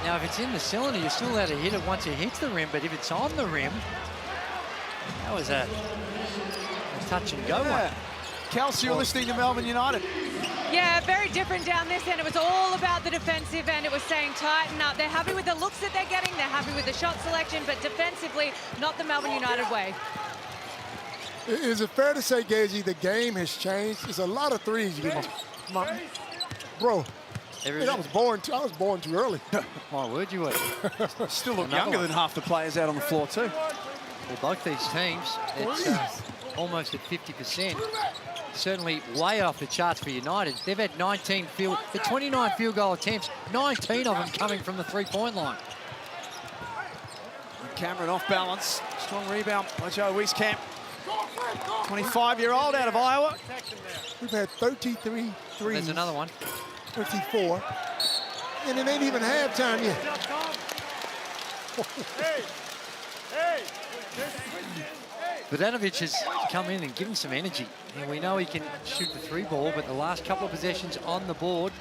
Now, if it's in the cylinder, you're still allowed to hit it once it hits the rim, but if it's on the rim, that was a touch and go one. Kelsey, you're listening to Melbourne United. Yeah, very different down this end. It was all about the defensive end. It was saying tighten up. They're happy with the looks that they're getting. They're happy with the shot selection, but defensively, not the Melbourne United way. Is it fair to say, Gazy, the game has changed? It's a lot of threes. Bro, I was born too early. My word, you were. Still look younger than half the players out on the floor, too. Well, both these teams, it's almost at 50%. Certainly way off the charts for United. They've had 29 field goal attempts, 19 of them coming from the three-point line. Cameron off balance. Strong rebound by Joe Wieskamp. 25-year-old out of Iowa. We've had 33 threes. There's another one. 54. And it ain't even halftime yet. Vodanovic has come in and given some energy. And we know he can shoot the 3-ball, but the last couple of possessions on the board,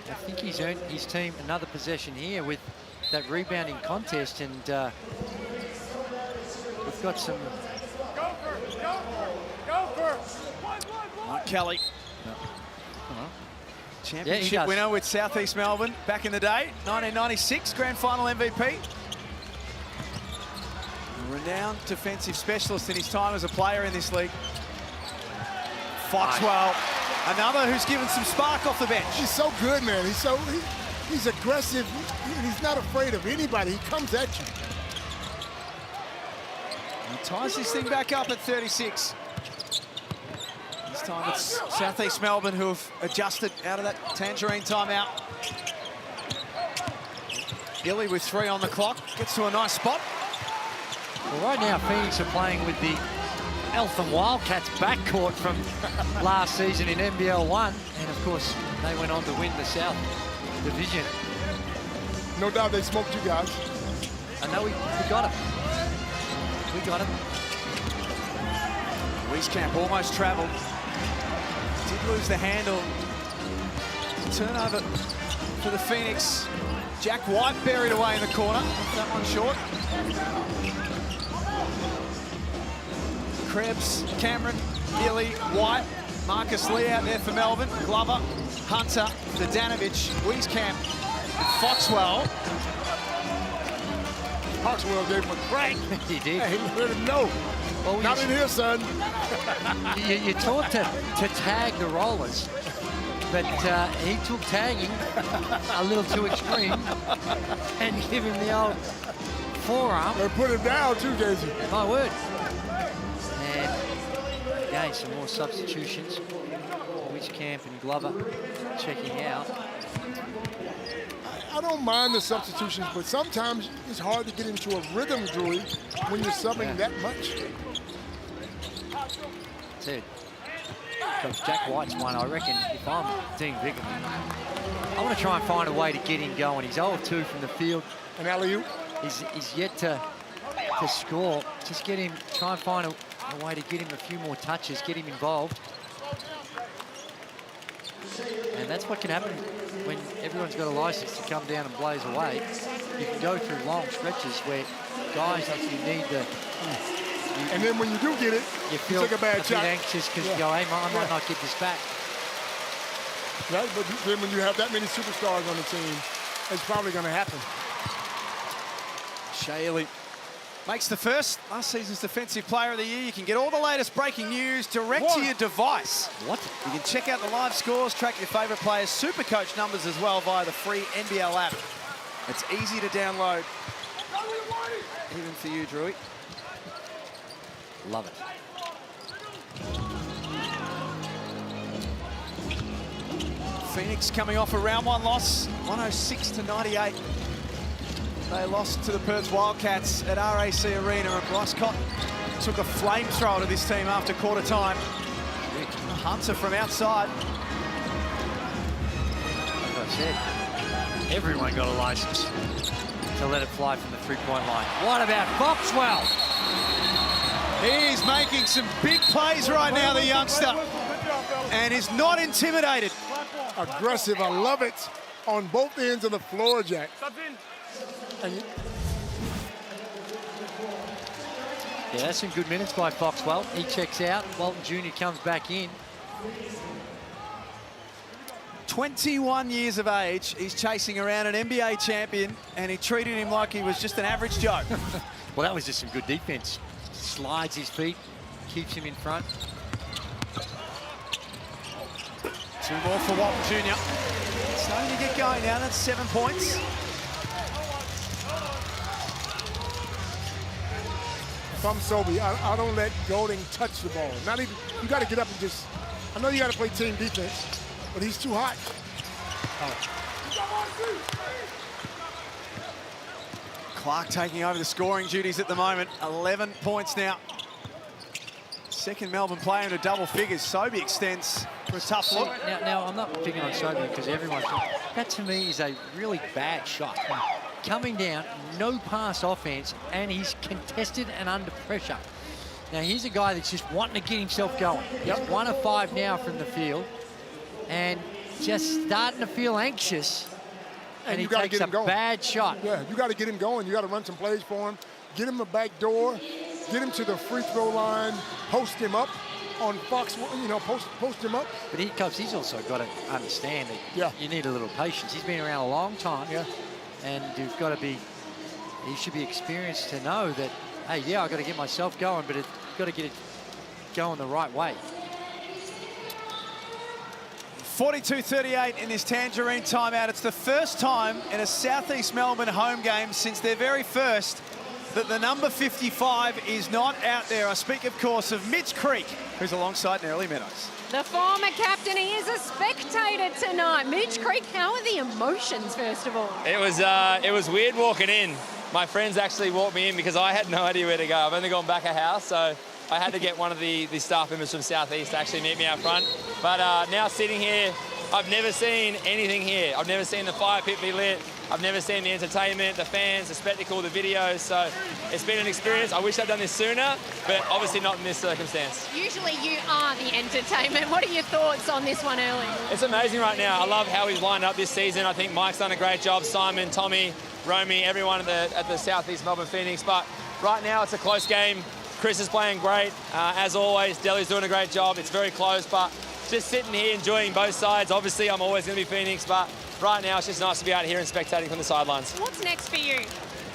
I think he's earned his team another possession here with that rebounding contest. And we've got some... Mike Kelly. Championship winner with South East Melbourne back in the day. 1996 grand final MVP. Renowned defensive specialist in his time as a player in this league. Foxwell, another who's given some spark off the bench. He's so good, man. He's aggressive. He's not afraid of anybody. He comes at you. He ties this thing back up at 36. This time it's South East Melbourne who have adjusted out of that Tangerine timeout. Illy with 3 on the clock, gets to a nice spot. Well, right now, Phoenix are playing with the Eltham Wildcats backcourt from last season in NBL1. And, of course, they went on to win the South Division. No doubt they smoked you guys. I know we got him. We got him. Wieskamp almost travelled. Did lose the handle. Turnover for the Phoenix. Jack White buried away in the corner. That one short. Krebs, Cameron, Illy, White, Marcus Lee out there for Melbourne, Glover, Hunter, Vodanovic, Wieskamp, Foxwell. Foxwell gave him a crank. He did. Hey, let him know. Well, not in here, son. You're taught to tag the rollers, but he took tagging a little too extreme and give him the old forearm. They put him down too, Gazy. My word. And again, some more substitutions. Wieskamp and Glover checking out. I don't mind the substitutions, but sometimes it's hard to get into a rhythm, Drewy, when you're subbing that much. That's it. Coach Jack White's one. I reckon if I'm Dean Vickerman, I want to try and find a way to get him going. He's 0 of 2 from the field. And alley-oop. He's yet to score. Just get him, try and find a way to get him a few more touches, get him involved. And that's what can happen when everyone's got a license to come down and blaze away. You can go through long stretches where guys actually need the... And then when you do get it, you feel take a bad shot. bit anxious because you go, hey, I might not get this back. Right, but then when you have that many superstars on the team, it's probably going to happen. Shaley makes the first last season's Defensive Player of the Year. You can get all the latest breaking news direct to your device. What? You can check out the live scores, track your favourite players, Supercoach numbers as well via the free NBL app. It's easy to download, even for you, Drewy. Love it. Phoenix coming off a round 1 loss, 106-98. They lost to the Perth Wildcats at RAC Arena, and Bryce Cotton took a flamethrower to this team after quarter time. Hunter from outside. Like I said, everyone got a license to let it fly from the three-point line. What about Foxwell? He's making some big plays right now, the youngster, and is not intimidated. Aggressive, I love it, on both ends of the floor, Jack. And yeah, that's some good minutes by Foxwell. He checks out. Walton Jr. comes back in. 21 years of age, he's chasing around an NBA champion, and he treated him like he was just an average Joe. Well, that was just some good defense. Slides his feet, keeps him in front. 2 more for Walton Jr. Starting to get going now, that's 7 points. if I'm Sobey, I don't let Golding touch the ball. Not even, you got to get up and just, I know you got to play team defense, but he's too hot. Clark taking over the scoring duties at the moment. 11 points now. Second Melbourne player into double figures. Sobey extends for a tough look. Now I'm not picking on Sobey because everyone's... That to me is a really bad shot. Coming down, no pass offense, and he's contested and under pressure. Now here's a guy that's just wanting to get himself going. He's 1 of 5 now from the field, and just starting to feel anxious. And he takes a bad shot. Yeah, you got to get him going. You got to run some plays for him. Get him a back door. Get him to the free throw line. Post him up on Fox. You know, post him up. But he's also got to understand that you need a little patience. He's been around a long time. Yeah. And you've got to be. He should be experienced to know that. Hey, yeah, I've got to get myself going, but it's got to get it going the right way. 42-38 in this Tangerine timeout. It's the first time in a Southeast Melbourne home game since their very first that the number 55 is not out there. I speak, of course, of Mitch Creek, who's alongside Nerily Meadows. The former captain, he is a spectator tonight. Mitch Creek, how are the emotions, first of all? It was weird walking in. My friends actually walked me in because I had no idea where to go. I've only gone back a house, so I had to get one of the staff members from Southeast to actually meet me out front. But now sitting here, I've never seen anything here. I've never seen the fire pit be lit. I've never seen the entertainment, the fans, the spectacle, the videos. So it's been an experience. I wish I'd done this sooner, but obviously not in this circumstance. Usually you are the entertainment. What are your thoughts on this one early? It's amazing right now. I love how he's lined up this season. I think Mike's done a great job. Simon, Tommy, Romy, everyone at the Southeast Melbourne Phoenix. But right now it's a close game. Chris is playing great. As always, Delhi's doing a great job. It's very close, but just sitting here enjoying both sides. Obviously, I'm always going to be Phoenix, but right now it's just nice to be out here and spectating from the sidelines. What's next for you?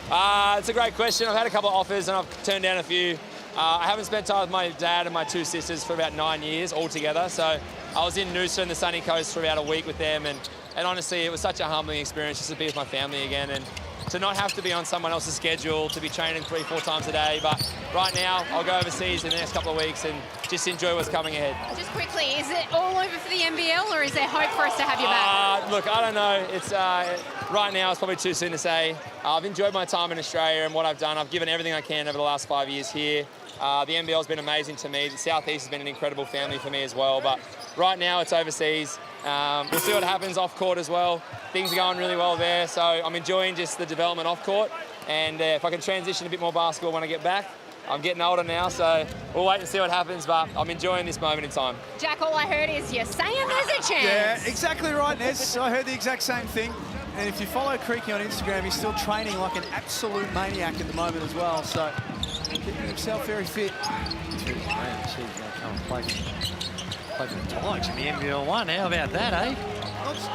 It's a great question. I've had a couple of offers and I've turned down a few. I haven't spent time with my dad and my 2 sisters for about 9 years altogether. So I was in Noosa and the Sunny Coast for about a week with them, and honestly, it was such a humbling experience just to be with my family again. And to not have to be on someone else's schedule, to be training 3-4 times a day. But right now, I'll go overseas in the next couple of weeks and just enjoy what's coming ahead. Just quickly, is it all over for the NBL, or is there hope for us to have you back? Look, I don't know. It's right now, it's probably too soon to say. I've enjoyed my time in Australia and what I've done. I've given everything I can over the last 5 years here. The NBL's been amazing to me. The Southeast has been an incredible family for me as well. But right now, it's overseas. We'll see what happens off court as well. Things are going really well there, so I'm enjoying just the development off court. And if I can transition a bit more basketball when I get back, I'm getting older now, so we'll wait and see what happens, but I'm enjoying this moment in time. Jack, all I heard is you're saying there's a chance. Yeah, exactly right, Nez. I heard the exact same thing. And if you follow Creaky on Instagram, he's still training like an absolute maniac at the moment as well, so keeping himself very fit. He's going to come and play for the Tigers in the NBL1. How about that, eh?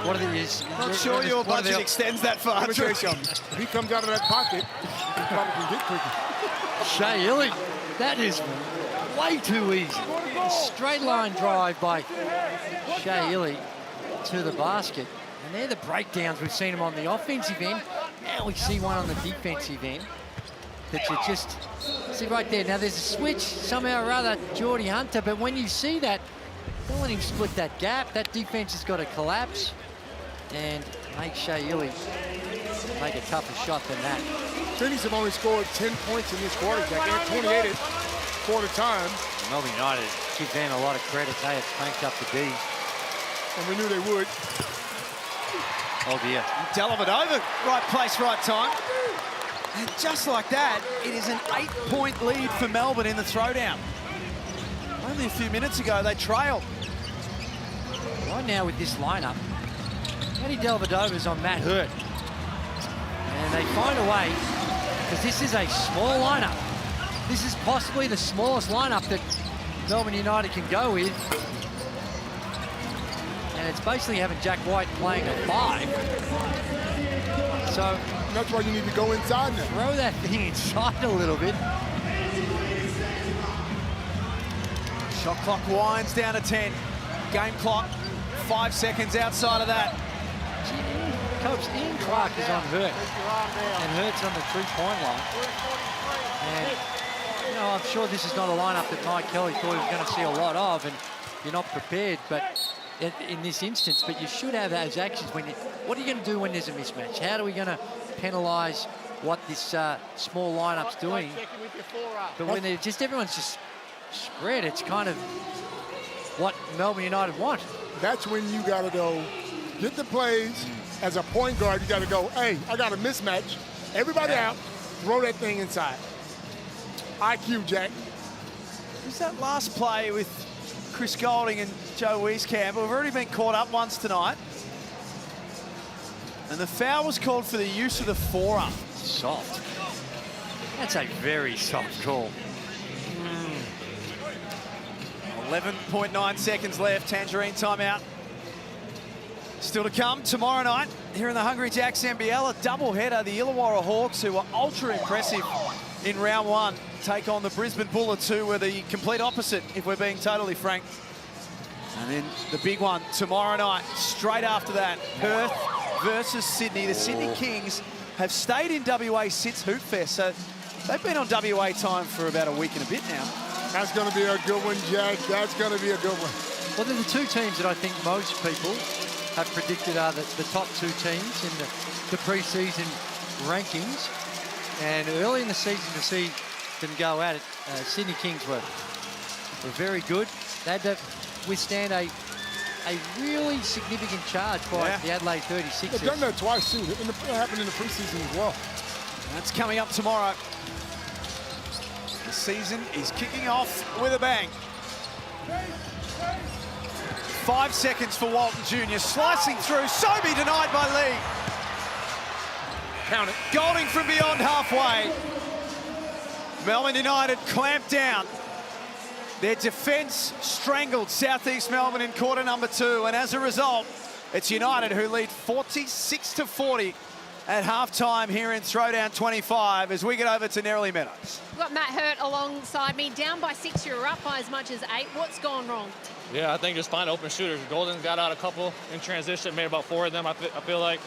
What are these? Not sure your budget extends that far. Let me tell you something. If he comes out of that pocket, he probably can get Creaky. Shea Illy, that is way too easy. A straight line drive by Shea Illy to the basket. And they're the breakdowns. We've seen them on the offensive end. Now we see one on the defensive end. That you just see right there. Now there's a switch somehow or other, Geordie Hunter, but when you see that, don't let him split that gap. That defense has got to collapse and make Shea Illy make a tougher shot than that. Phoenix have only scored 10 points in this quarter, Jack. They had 28 at quarter time. Melbourne United give them a lot of credit. They have cranked up the D. And we knew they would. Oh dear. Dellavedova, right place, right time. And just like that, it is an 8-point lead for Melbourne in the throwdown. Only a few minutes ago, they trailed. Right now with this lineup, Eddie Dellavedova's on Matt Hurt. And they find a way, because this is a small lineup. This is possibly the smallest lineup that Melbourne United can go with. And it's basically having Jack White playing a 5. So that's why you need to go inside now. Throw that thing inside a little bit. Shot clock winds down to 10. Game clock, 5 seconds outside of that. Coach Ian Clark is on Hurt. And Hurt's on the 3-point line. And, you know, I'm sure this is not a lineup that Mike Kelly thought he was going to see a lot of, and you're not prepared, but in this instance, but you should have those actions when you, what are you going to do when there's a mismatch? How are we going to penalise what this small lineup's doing? But when they're just, everyone's just spread, it's kind of what Melbourne United want. That's when you got to go get the plays. As a point guard, you got to go, hey, I got a mismatch. Everybody out, throw that thing inside. IQ, Jack. Who's that last play with Chris Golding and Joe Wieskamp? We've already been caught up once tonight. And the foul was called for the use of the forearm. Soft. That's a very soft call. 11.9 seconds left, Tangerine timeout. Still to come tomorrow night here in the Hungry Jacks NBL, a doubleheader. The Illawarra Hawks, who were ultra impressive in round 1, take on the Brisbane Bullets, who were the complete opposite, if we're being totally frank. And then the big one tomorrow night, straight after that, Perth versus Sydney. The Sydney Kings have stayed in WA since Hoop Fest, so they've been on WA time for about a week and a bit now. That's going to be a good one, Jack. That's going to be a good one. Well, they're the two teams that I think most people have predicted are the top 2 teams in the pre-season rankings. And early in the season to see them go at it, Sydney Kings were very good. They had to withstand a really significant charge by the Adelaide 36ers. They've done that twice, too. It happened in the preseason as well. That's coming up tomorrow. The season is kicking off with a bang. 5 seconds for Walton Jr. Slicing through. Sobey denied by Lee. Count it. Golding from beyond halfway. Melbourne United clamped down. Their defence strangled Southeast Melbourne in quarter number 2. And as a result, it's United who lead 46-40 at halftime here in Throwdown 25 as we get over to Nerily Meadows. We've got Matt Hurt alongside me. Down by 6, you're up by as much as 8. What's gone wrong? Yeah, I think just find open shooters. Golden's got out a couple in transition, made about 4 of them. I feel like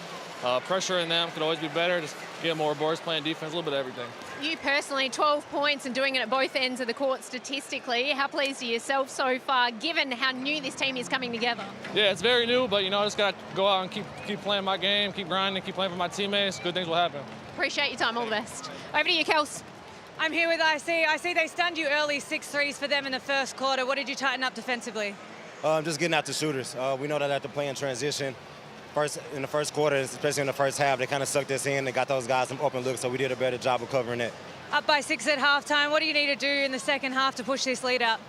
Pressuring them could always be better. Just get more boards, playing defense, a little bit of everything. You personally, 12 points and doing it at both ends of the court statistically. How pleased are yourself so far, given how new this team is coming together? Yeah, it's very new, but, you know, I just got to go out and keep playing my game, keep grinding, keep playing for my teammates. Good things will happen. Appreciate your time. All the best. Over to you, Kels. I'm here with IC. I see they stunned you early, 6 threes for them in the first quarter. What did you tighten up defensively? Just getting out the shooters. We know that they have to play in transition. In the first quarter, especially in the first half, they kind of sucked us in and got those guys some open looks, so we did a better job of covering it. Up by 6 at halftime. What do you need to do in the second half to push this lead up?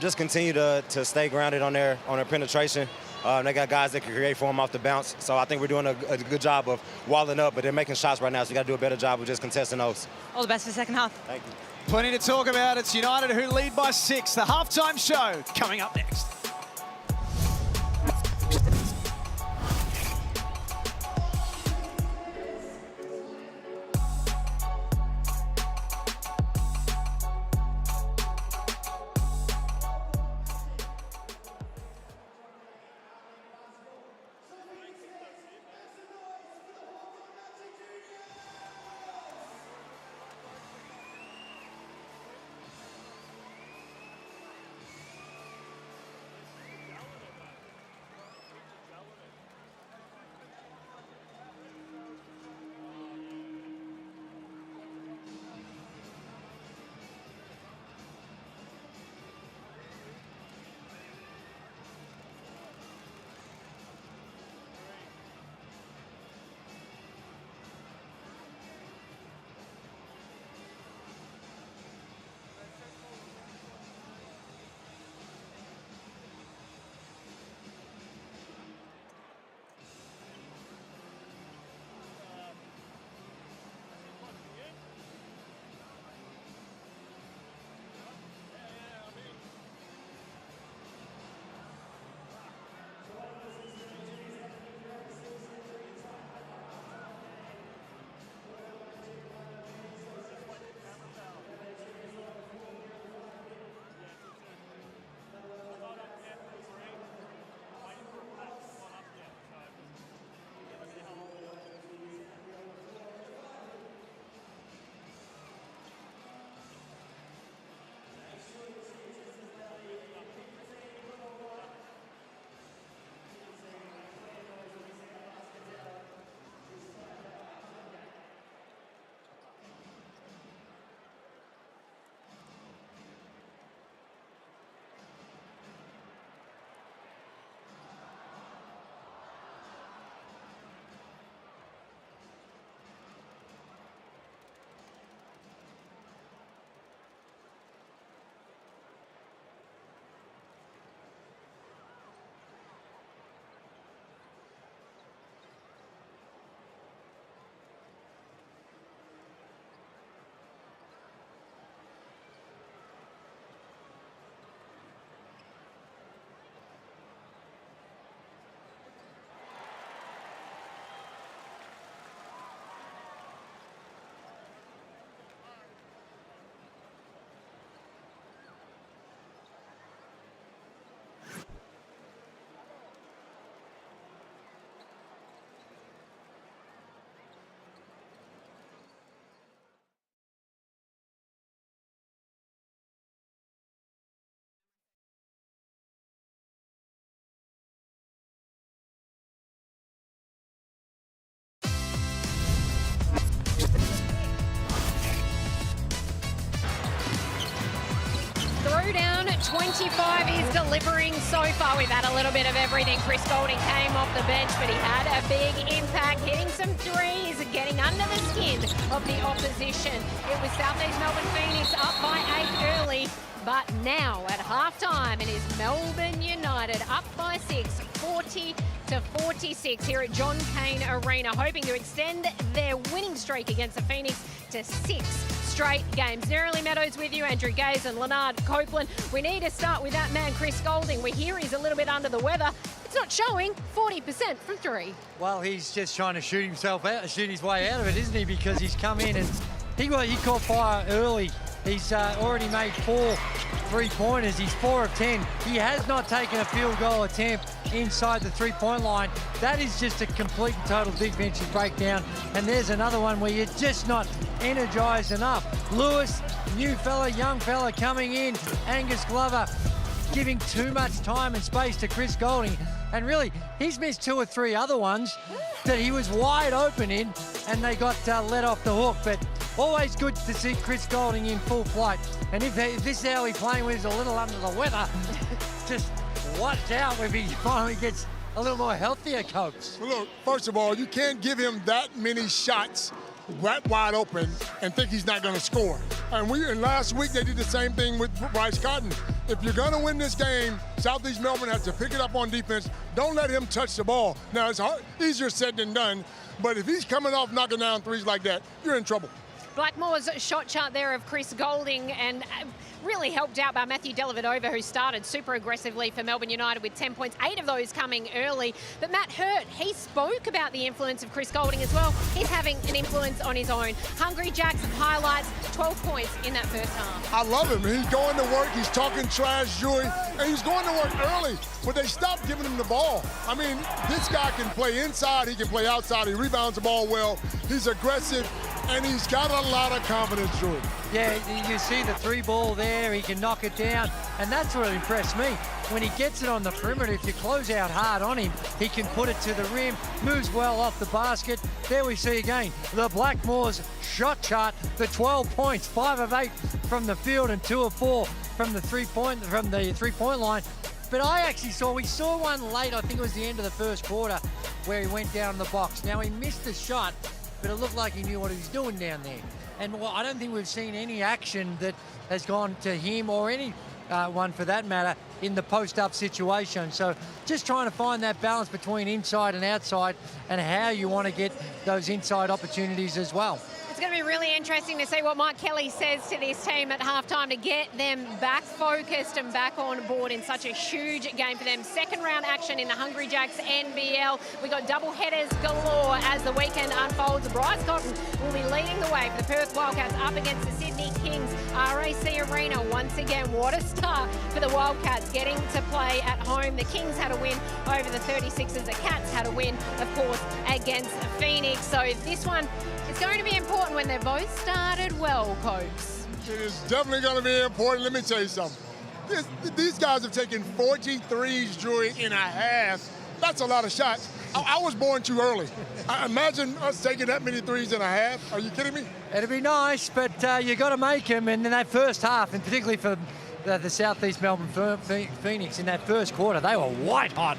Just continue to stay grounded on their penetration. They got guys that can create for them off the bounce, so I think we're doing a good job of walling up, but they're making shots right now, so we got to do a better job of just contesting those. All the best for the second half. Thank you. Plenty to talk about. It's United who lead by 6. The halftime show coming up next. Throwdown 25 is delivering so far. We've had a little bit of everything. Chris Golding came off the bench, but he had a big impact, hitting some threes, getting under the skin of the opposition. It was Southeast Melbourne Phoenix up by 8 early, but now at halftime it is Melbourne United up by 6, 40-46 here at John Cain Arena, hoping to extend their winning streak against the Phoenix to 6 straight games. Nerily Meadows with you, Andrew Gaze and Leonard Copeland. We need to start with that man, Chris Golding. We hear he's a little bit under the weather. It's not showing. 40% from 3. Well, he's just trying to shoot his way out of it, isn't he? Because he's come in and he caught fire early He's already made 4 3-pointers. He's 4 of 10. He has not taken a field goal attempt inside the 3-point line. That is just a complete and total defensive breakdown. And there's another one where you're just not energized enough. Lewis, new fella, young fella coming in. Angus Glover giving too much time and space to Chris Golding. And really, he's missed 2 or 3 other ones that he was wide open in, and they got let off the hook. But always good to see Chris Golding in full flight. And if this is how he's playing when he's a little under the weather, just watch out if he finally gets a little more healthier, Cokes. Well, look, first of all, you can't give him that many shots right wide open and think he's not going to score. And last week they did the same thing with Bryce Cotton. If you're going to win this game, Southeast Melbourne has to pick it up on defense. Don't let him touch the ball. Now, it's easier said than done, but if he's coming off knocking down threes like that, you're in trouble. Blackmore's shot chart there of Chris Golding, and really helped out by Matthew Dellavedova, who started super aggressively for Melbourne United with 10 points, 8 of those coming early. But Matt Hurt, he spoke about the influence of Chris Golding as well. He's having an influence on his own. Hungry Jacks highlights 12 points in that first half. I love him. He's going to work. He's talking trash, Julie, and he's going to work early, but they stopped giving him the ball. I mean, this guy can play inside. He can play outside. He rebounds the ball well. He's aggressive, and he's got a lot of confidence, Julie. Yeah, you see the 3 ball there, he can knock it down, and that's what impressed me. When he gets it on the perimeter, if you close out hard on him, he can put it to the rim, moves well off the basket. There we see again the Blackmore's shot chart, the 12 points, 5 of 8 from the field and 2 of 4 from the three-point line. But we saw one late, I think it was the end of the first quarter, where he went down the box. Now, he missed the shot, but it looked like he knew what he was doing down there. And I don't think we've seen any action that has gone to him or any one for that matter in the post-up situation. So just trying to find that balance between inside and outside and how you want to get those inside opportunities as well. It's going to be really interesting to see what Mike Kelly says to this team at halftime to get them back focused and back on board in such a huge game for them. Second round action in the Hungry Jacks NBL. We got double headers galore as the weekend unfolds. Bryce Cotton will be leading the way for the Perth Wildcats up against the Sydney Kings. RAC Arena once again. What a start for the Wildcats getting to play at home. The Kings had a win over the 36ers. The Cats had a win, of course, against Phoenix. So this one is going to be important when they've both started well, Cokes. It is definitely going to be important. Let me tell you something. These guys have taken 43s, Julie, in a half. That's a lot of shots. I was born too early. I imagine us taking that many threes in a half. Are you kidding me? It'd be nice, but you got to make them. And in that first half, and particularly for the Southeast Melbourne Phoenix in that first quarter, they were white hot.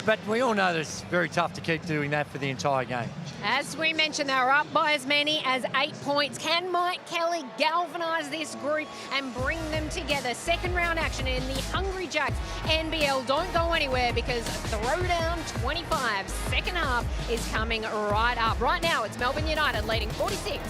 But we all know that it's very tough to keep doing that for the entire game. As we mentioned, they were up by as many as 8 points. Can Mike Kelly galvanise this group and bring them together? Second round action in the Hungry Jacks NBL. Don't go anywhere because Throwdown 25, second half is coming right up. Right now, it's Melbourne United leading 46-40.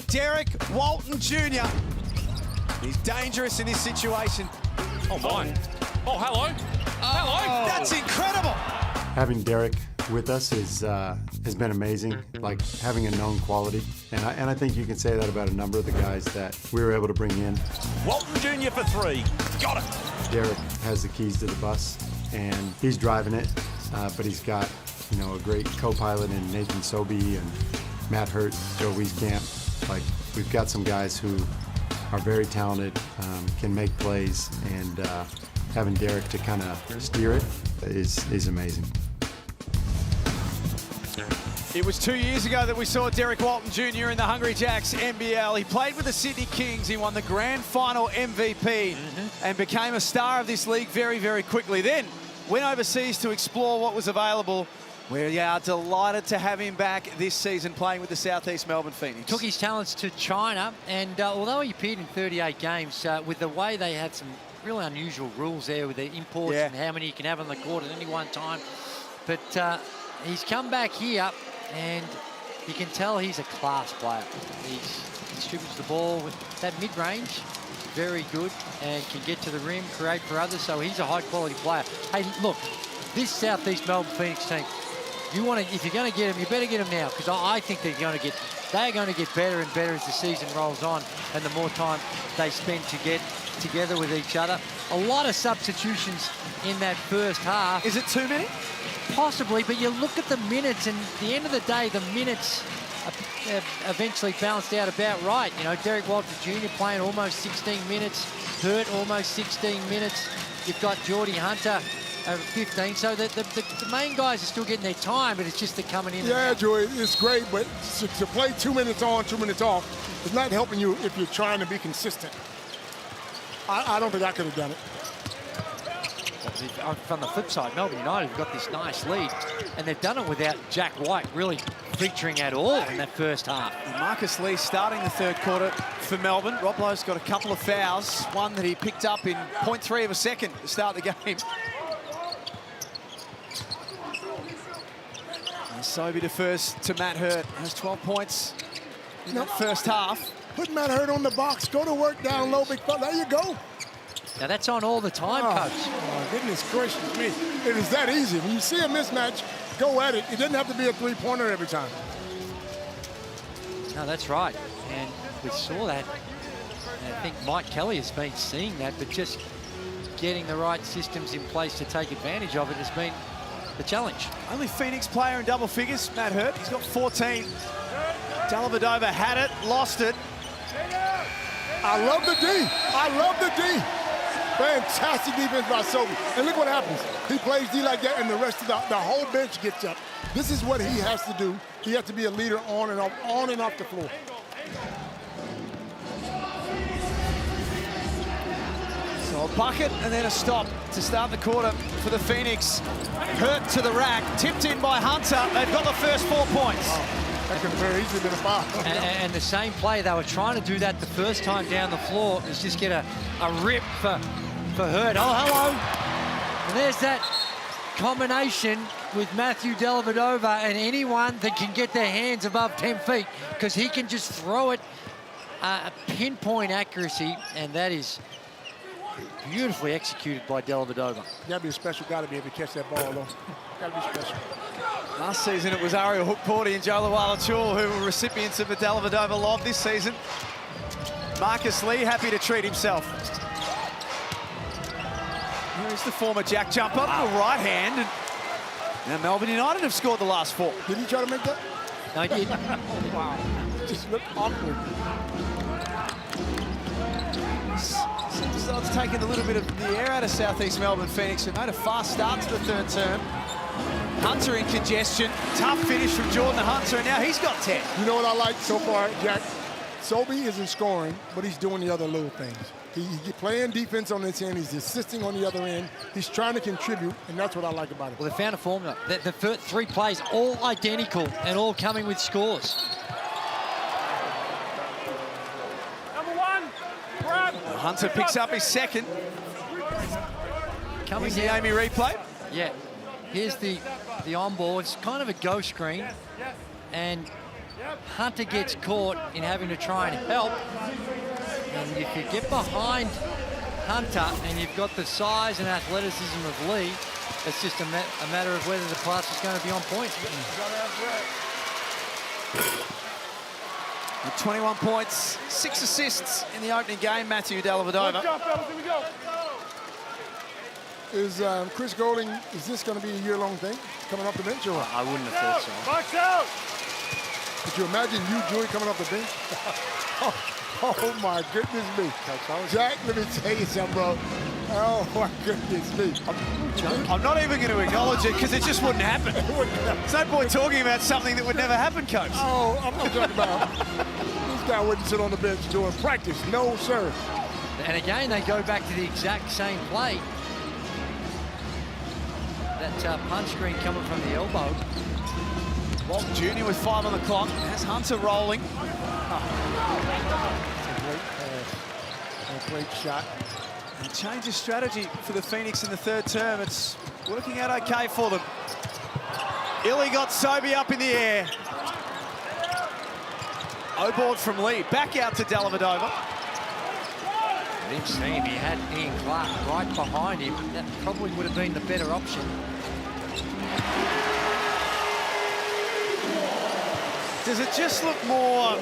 Derek Walton Jr. He's dangerous in this situation. Oh, my. Oh, hello. Hello. That's incredible. Having Derek with us has been amazing, like having a known quality. And I think you can say that about a number of the guys that we were able to bring in. Walton Jr. for 3. Got it. Derek has the keys to the bus, and he's driving it, but he's got, you know, a great co-pilot in Nathan Sobey and Matt Hurt, Joe Wieskamp. Like, we've got some guys who are very talented, can make plays, and having Derek to kind of steer it is amazing. It was 2 years ago that we saw Derek Walton Jr. in the Hungry Jacks NBL. He played with the Sydney Kings. He won the grand final MVP and became a star of this league very, very quickly. Then went overseas to explore what was available. We are delighted to have him back this season playing with the Southeast Melbourne Phoenix. Took his talents to China, and although he appeared in 38 games, with the way they had some really unusual rules there with the imports and how many you can have on the court at any one time. But he's come back here, and you can tell he's a class player. He distributes the ball with that mid-range, very good, and can get to the rim, create for others, so he's a high-quality player. Hey, look, this Southeast Melbourne Phoenix team, if you're going to get them, you better get them now, because I think they're going to get better and better as the season rolls on, and the more time they spend to get together with each other. A lot of substitutions in that first half. Is it too many? Possibly, but you look at the minutes, and at the end of the day, the minutes eventually balanced out about right. You know, Derek Walton Jr. playing almost 16 minutes, Hurt almost 16 minutes. You've got Geordie Hunter 15, so the main guys are still getting their time, but it's just they're coming in. Yeah, Joey, it's great, but to play 2 minutes on, 2 minutes off, it's not helping you if you're trying to be consistent. I don't think I could have done it. From the flip side, Melbourne United have got this nice lead, and they've done it without Jack White really featuring at all in that first half. Marcus Lee starting the third quarter for Melbourne. Rob Lowe's got a couple of fouls, one that he picked up in 0.3 of a second to start the game. And Sobey defers to Matt Hurt. Has 12 points in that first half. Put Matt Hurt on the box. Go to work down low, big fella. There you go. Now, that's on all the time, Coach. Oh, my goodness gracious me. It is that easy. When you see a mismatch, go at it. It doesn't have to be a three-pointer every time. No, that's right. And we saw that. And I think Mike Kelly has been seeing that, but just getting the right systems in place to take advantage of it has been the challenge. Only Phoenix player in double figures, Matt Hurt. He's got 14. Dellavedova had it, lost it. I love the D. I love the D. Fantastic defense by Sobey. And look what happens. He plays D like that, and the rest of the whole bench gets up. This is what he has to do. He has to be a leader on and off the floor. So a bucket and then a stop to start the quarter for the Phoenix. Hurt to the rack, tipped in by Hunter. They've got the first 4 points. That could very easily been a foul. And the same play, they were trying to do that the first time down the floor, is just get a rip for Hurt. Oh, hello. And there's that combination with Matthew Dellavedova and anyone that can get their hands above 10 feet, because he can just throw it a pinpoint accuracy, and that is beautifully executed by Dellavedova. You gotta be a special guy to be able to catch that ball, though. Gotta be special. Last season, it was Ariel Hookporty and Joe Luala-Chul who were recipients of the Dellavedova lob. This season, Marcus Lee happy to treat himself. Here's the former Jack jumper, the right hand. And now Melbourne United have scored the last 4. Did he try to make that? No, he didn't. Wow. Just looked awkward. Seems though it's taken a little bit of the air out of Southeast Melbourne Phoenix, who made a fast start to the third term. Hunter in congestion. Tough finish from Jordan Hunter, and now he's got 10. You know what I like so far, Jack? Sobey isn't scoring, but he's doing the other little things. He's playing defense on this end. He's assisting on the other end. He's trying to contribute, and that's what I like about it. Well, they found a formula. The first 3 plays, all identical and all coming with scores. Hunter picks up his second. Coming the Amy replay. Yeah. Here's the on ball. It's kind of a go screen, and Hunter gets caught in having to try and help. And if you get behind Hunter and you've got the size and athleticism of Lee, it's just a matter of whether the class is going to be on point. With 21 points, 6 assists in the opening game, Matthew Dellavedova. Here we go. Is Chris Golding, is this going to be a year-long thing, coming off the bench, or what? I wouldn't have thought so. Box out! Could you imagine you, Julie, coming off the bench? oh, my goodness me. Jack, let me tell you something, bro. Oh, my goodness me. I'm not even going to acknowledge it because it just wouldn't happen. There's no point talking about something that would never happen, Coach. Oh, I'm not talking about this guy wouldn't sit on the bench doing practice. No, sir. And again, they go back to the exact same play. That punch screen coming from the elbow. Walton Jr. with 5 on the clock. Has Hunter rolling. A great shot. And change of strategy for the Phoenix in the third term. It's working out okay for them. Illy got Sobey up in the air. O-board from Lee. Back out to Dellavedova. I didn't see him. He had Ian Clark right behind him. That probably would have been the better option. Does it just look more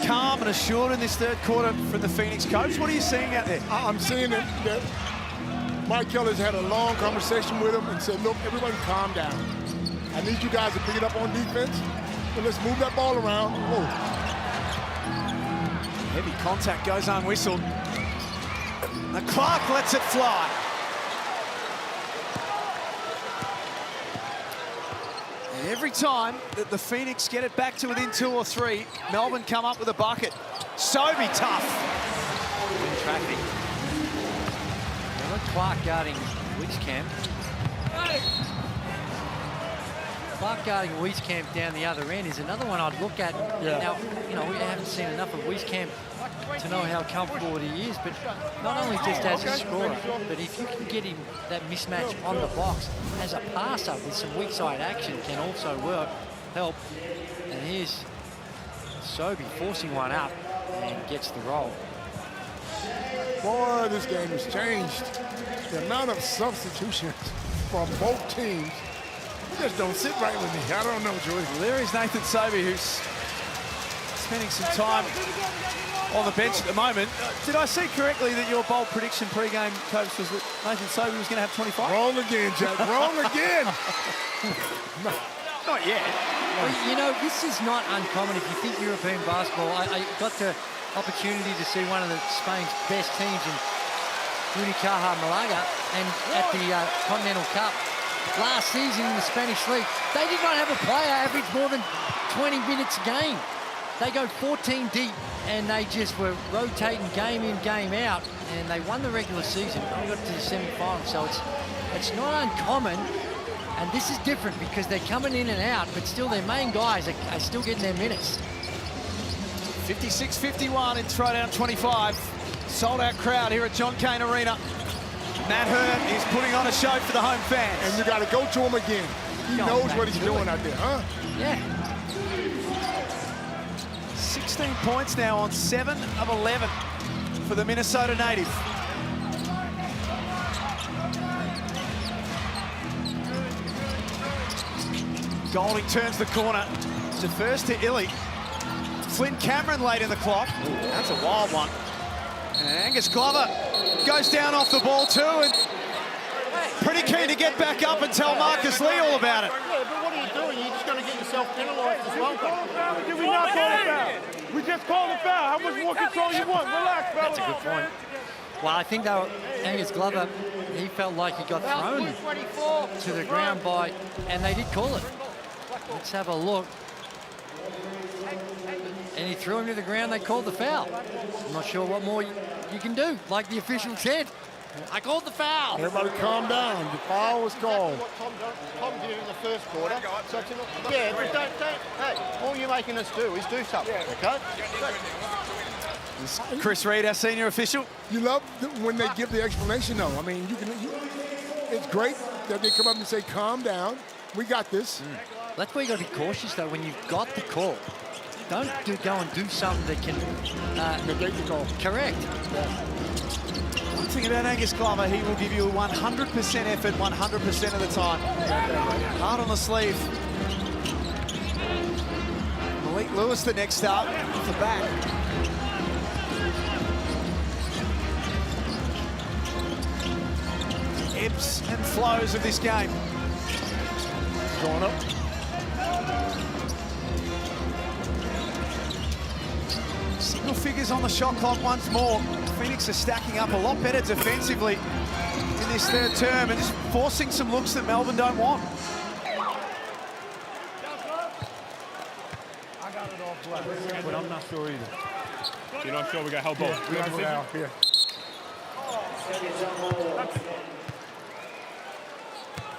calm and assured in this third quarter from the Phoenix coach? What are you seeing out there? I'm seeing that Mike Keller's had a long conversation with him and said, look, everybody calm down. I need you guys to pick it up on defense, and let's move that ball around. Oh. Heavy contact goes unwhistled. And Clark lets it fly. And every time that the Phoenix get it back to within 2 or 3, Melbourne come up with a bucket. Sobey tough. In traffic. Now look, Clark guarding Wieskamp. Clark guarding Wieskamp down the other end is another one I'd look at. Yeah. Now, you know, we haven't seen enough of Wieskamp to know how comfortable he is, but not only just as a scorer, but if you can get him that mismatch on the box as a passer with some weak side action can also help. And here's Sobey forcing one up and gets the roll. Boy, this game has changed. The amount of substitutions from both teams just don't sit right with me. I don't know, Joey. Well, there is Nathan Sobey, who's spending some time on the bench at the moment. Did I see correctly that your bold prediction pre-game, Coach, was that Nathan Sobey was going to have 25? Wrong again, Jack. Wrong again. Not yet. Well, you know, this is not uncommon if you think European basketball. I got the opportunity to see one of Spain's best teams in Unicaja Malaga and at the Continental Cup last season in the Spanish League. They did not have a player average more than 20 minutes a game. They go 14 deep, and they just were rotating game in, game out, and they won the regular season. They got to the semi-final, so it's not uncommon, and this is different because they're coming in and out, but still their main guys are still getting their minutes. 56-51 in Throwdown 25. Sold-out crowd here at John Cain Arena. Matt Hurt is putting on a show for the home fans. And you got to go to him again. He knows what he's doing out there, huh? Yeah. 16 points now on 7 of 11 for the Minnesota native. Golding turns the corner. Defers to Illy. Flynn Cameron late in the clock. That's a wild one. And Angus Glover goes down off the ball too, and pretty keen to get back up and tell Marcus Lee all about it. Yeah, but what are you doing? You're just going to get yourself penalised as well. Did we not call a foul? We just called a foul. How much more control you want? Relax, fellas. That's a good point. Well, I think Angus Glover, he felt like he got thrown to the ground by, and they did call it. Let's have a look. And he threw him to the ground, they called the foul. I'm not sure what more you can do, like the official said. I called the foul. Everybody calm down. The foul was called. What Tom did in the first quarter. So yeah, but don't, hey, all you're making us do is do something, okay? Chris Reed, our senior official. You love when they give the explanation, though. I mean, it's great that they come up and say, calm down. We got this. That's where you got to be cautious, though, when you've got the call. Don't go and do something that can negate the call. Correct. One thing about Angus Glover, he will give you a 100% effort 100% of the time. Hard on the sleeve. Malik Lewis, the next up, off the back. Ebbs and flows of this game. Going up. Single figures on the shot clock once more. Phoenix are stacking up a lot better defensively in this third term and just forcing some looks that Melbourne don't want. I got it off black, but I'm not sure either. You're not sure we got help ball? We got to go down here.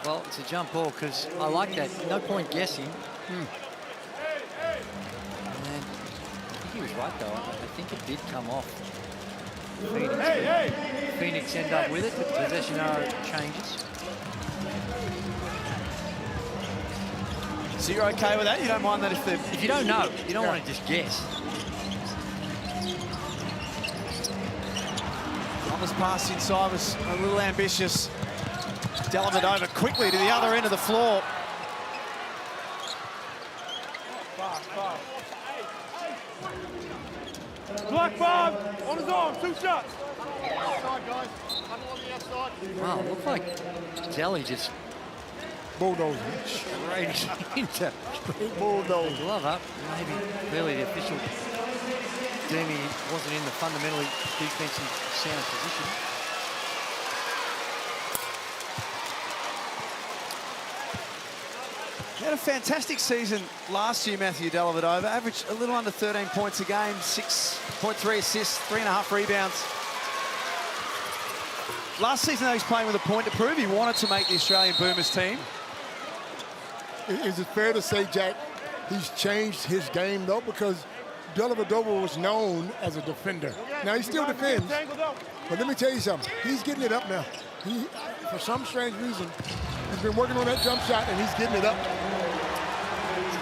Well, it's a jump ball because I like that. No point guessing. And I think he was right, though. I think it did come off. Phoenix end up with it, but possession arrow changes. So you're okay with that? You don't mind that if you don't know, you don't want to just guess. Thomas pass inside was a little ambitious. Dellavedova quickly to the other end of the floor. Black Bob on his arm, 2 shots. Outside, guys. Huddle on the outside. Wow, it looked like Jelly just bulldozing straight into bulldozer. Glove up. Maybe clearly the official deeming he wasn't in the fundamentally defensive sound position. He had a fantastic season last year, Matthew Dellavedova. Averaged a little under 13 points a game, 6.3 assists, 3.5 rebounds. Last season, though, he's playing with a point to prove. He wanted to make the Australian Boomers team. Is it fair to say, Jack, he's changed his game, though? Because Dellavedova was known as a defender. Now, he still defends. But let me tell you something. He's getting it up now. He, for some strange reason, he's been working on that jump shot, and he's getting it up.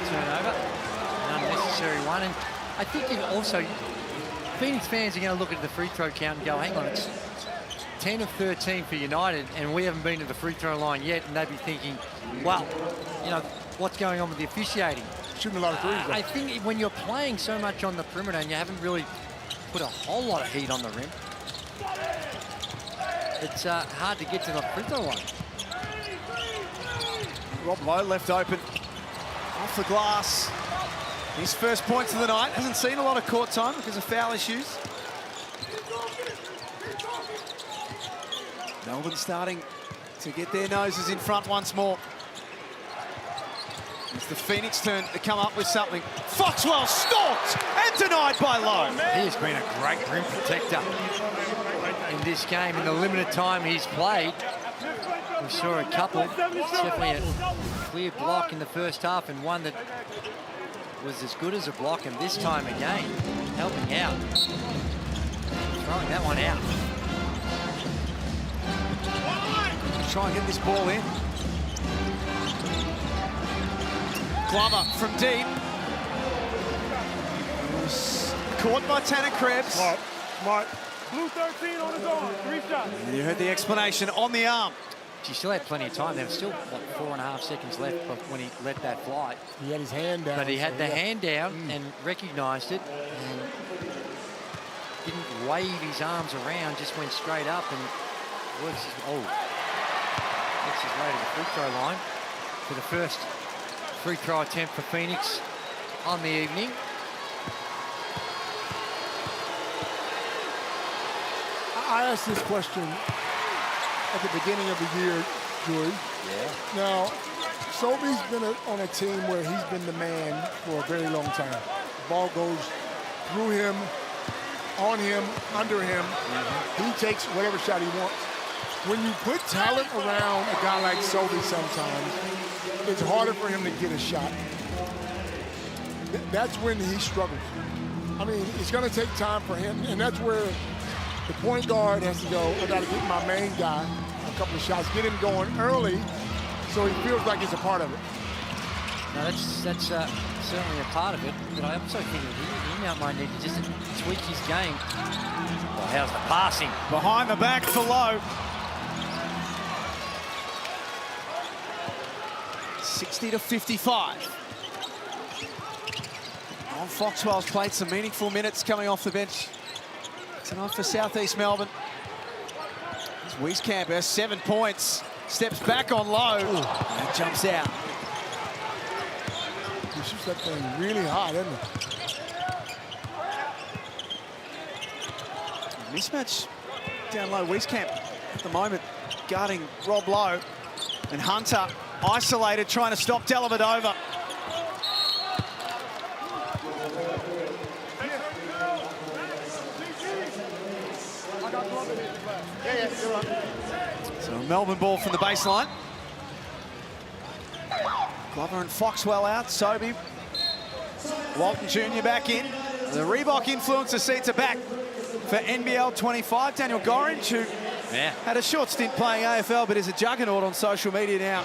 Turnover, an unnecessary one. And I think also, Phoenix fans are going to look at the free throw count and go, hang on, it's 10 of 13 for United, and we haven't been to the free throw line yet, and they'd be thinking, well, you know, what's going on with the officiating? Shooting a lot of threes. I think when you're playing so much on the perimeter and you haven't really put a whole lot of heat on the rim, it's hard to get to the free throw line. Rob Lowe left open off the glass. His first points of the night. Hasn't seen a lot of court time because of foul issues. Melbourne starting to get their noses in front once more. It's the Phoenix turn to come up with something. Foxwell stalked and denied by Lowe. He has been a great rim protector in this game. In the limited time he's played, we saw a couple. Definitely a clear block in the first half and one that was as good as a block, and this time again, helping out. Throwing that one out. Try and get this ball in. Glover from deep. Was caught by Tanner Krebs. Smart. Blue 13 on his arm, 3 shots. You heard the explanation on the arm. She still had plenty of time. There was still, what, 4.5 seconds left when he let that fly. He had his hand down. But he had the hand down and recognised it and didn't wave his arms around, just went straight up and works his way to the free throw line for the first free throw attempt for Phoenix on the evening. I asked this question at the beginning of the year, Joey. Yeah. Now, Sobey's been on a team where he's been the man for a very long time. The ball goes through him, on him, under him. He takes whatever shot he wants. When you put talent around a guy like Sobey sometimes, it's harder for him to get a shot. That's when he struggles. I mean, it's going to take time for him, and that's where the point guard has to go, I got to get my main guy a couple of shots, get him going early so he feels like he's a part of it. No, that's certainly a part of it. But I also think he now might need to just tweak his game. Well, how's the passing? Behind the back for Lowe. 60-55. On Foxwell's played some meaningful minutes coming off the bench tonight for South East Melbourne. Wieskamp has 7 points. Steps back on Lowe. And jumps out. He shoots that thing really high, doesn't he? Mismatch down low. Wieskamp at the moment guarding Rob Lowe. And Hunter isolated, trying to stop Dellavedova. So Melbourne ball from the baseline. Glover and Foxwell out. Sobey. Walton Jr. back in. The Reebok influencer seats are back for NBL25. Daniel Gorringe, who had a short stint playing AFL, but is a juggernaut on social media now,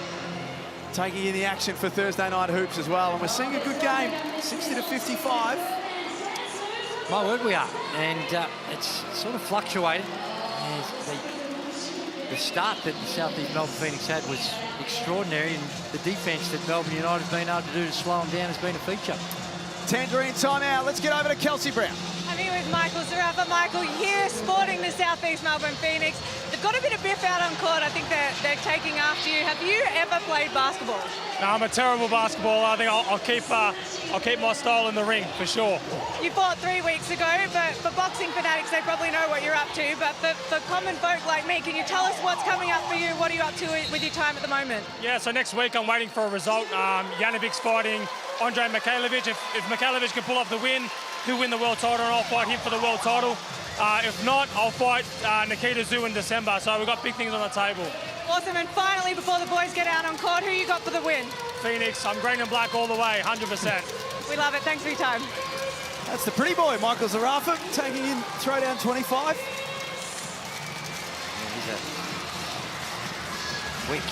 taking in the action for Thursday night hoops as well. And we're seeing a good game, 60-55. My word, we are. And it's sort of fluctuated. The start that the South East Melbourne Phoenix had was extraordinary, and the defence that Melbourne United have been able to do to slow them down has been a feature. Tangerine timeout. Let's get over to Kelsey Brown. I'm here with Michael Zarafa. Michael, here sporting the South East Melbourne Phoenix. They've got a bit of biff out on court. I think they're taking after you. Have you ever played basketball? No, I'm a terrible basketballer. I think I'll keep my style in the ring for sure. You fought 3 weeks ago, but for boxing fanatics, they probably know what you're up to. But for common folk like me, can you tell us what's coming up for you? What are you up to with your time at the moment? Yeah, so next week I'm waiting for a result. Janovic's fighting Andre Mikhailovic. If Mikhailovic can pull off the win, he'll win the world title, and I'll fight him for the world title. If not, I'll fight Nikita Zhu in December. So we've got big things on the table. Awesome, and finally, before the boys get out on court, who you got for the win? Phoenix, I'm green and black all the way, 100%. We love it. Thanks for your time. That's the pretty boy, Michael Zarafa, taking in throwdown 25. He's a quick.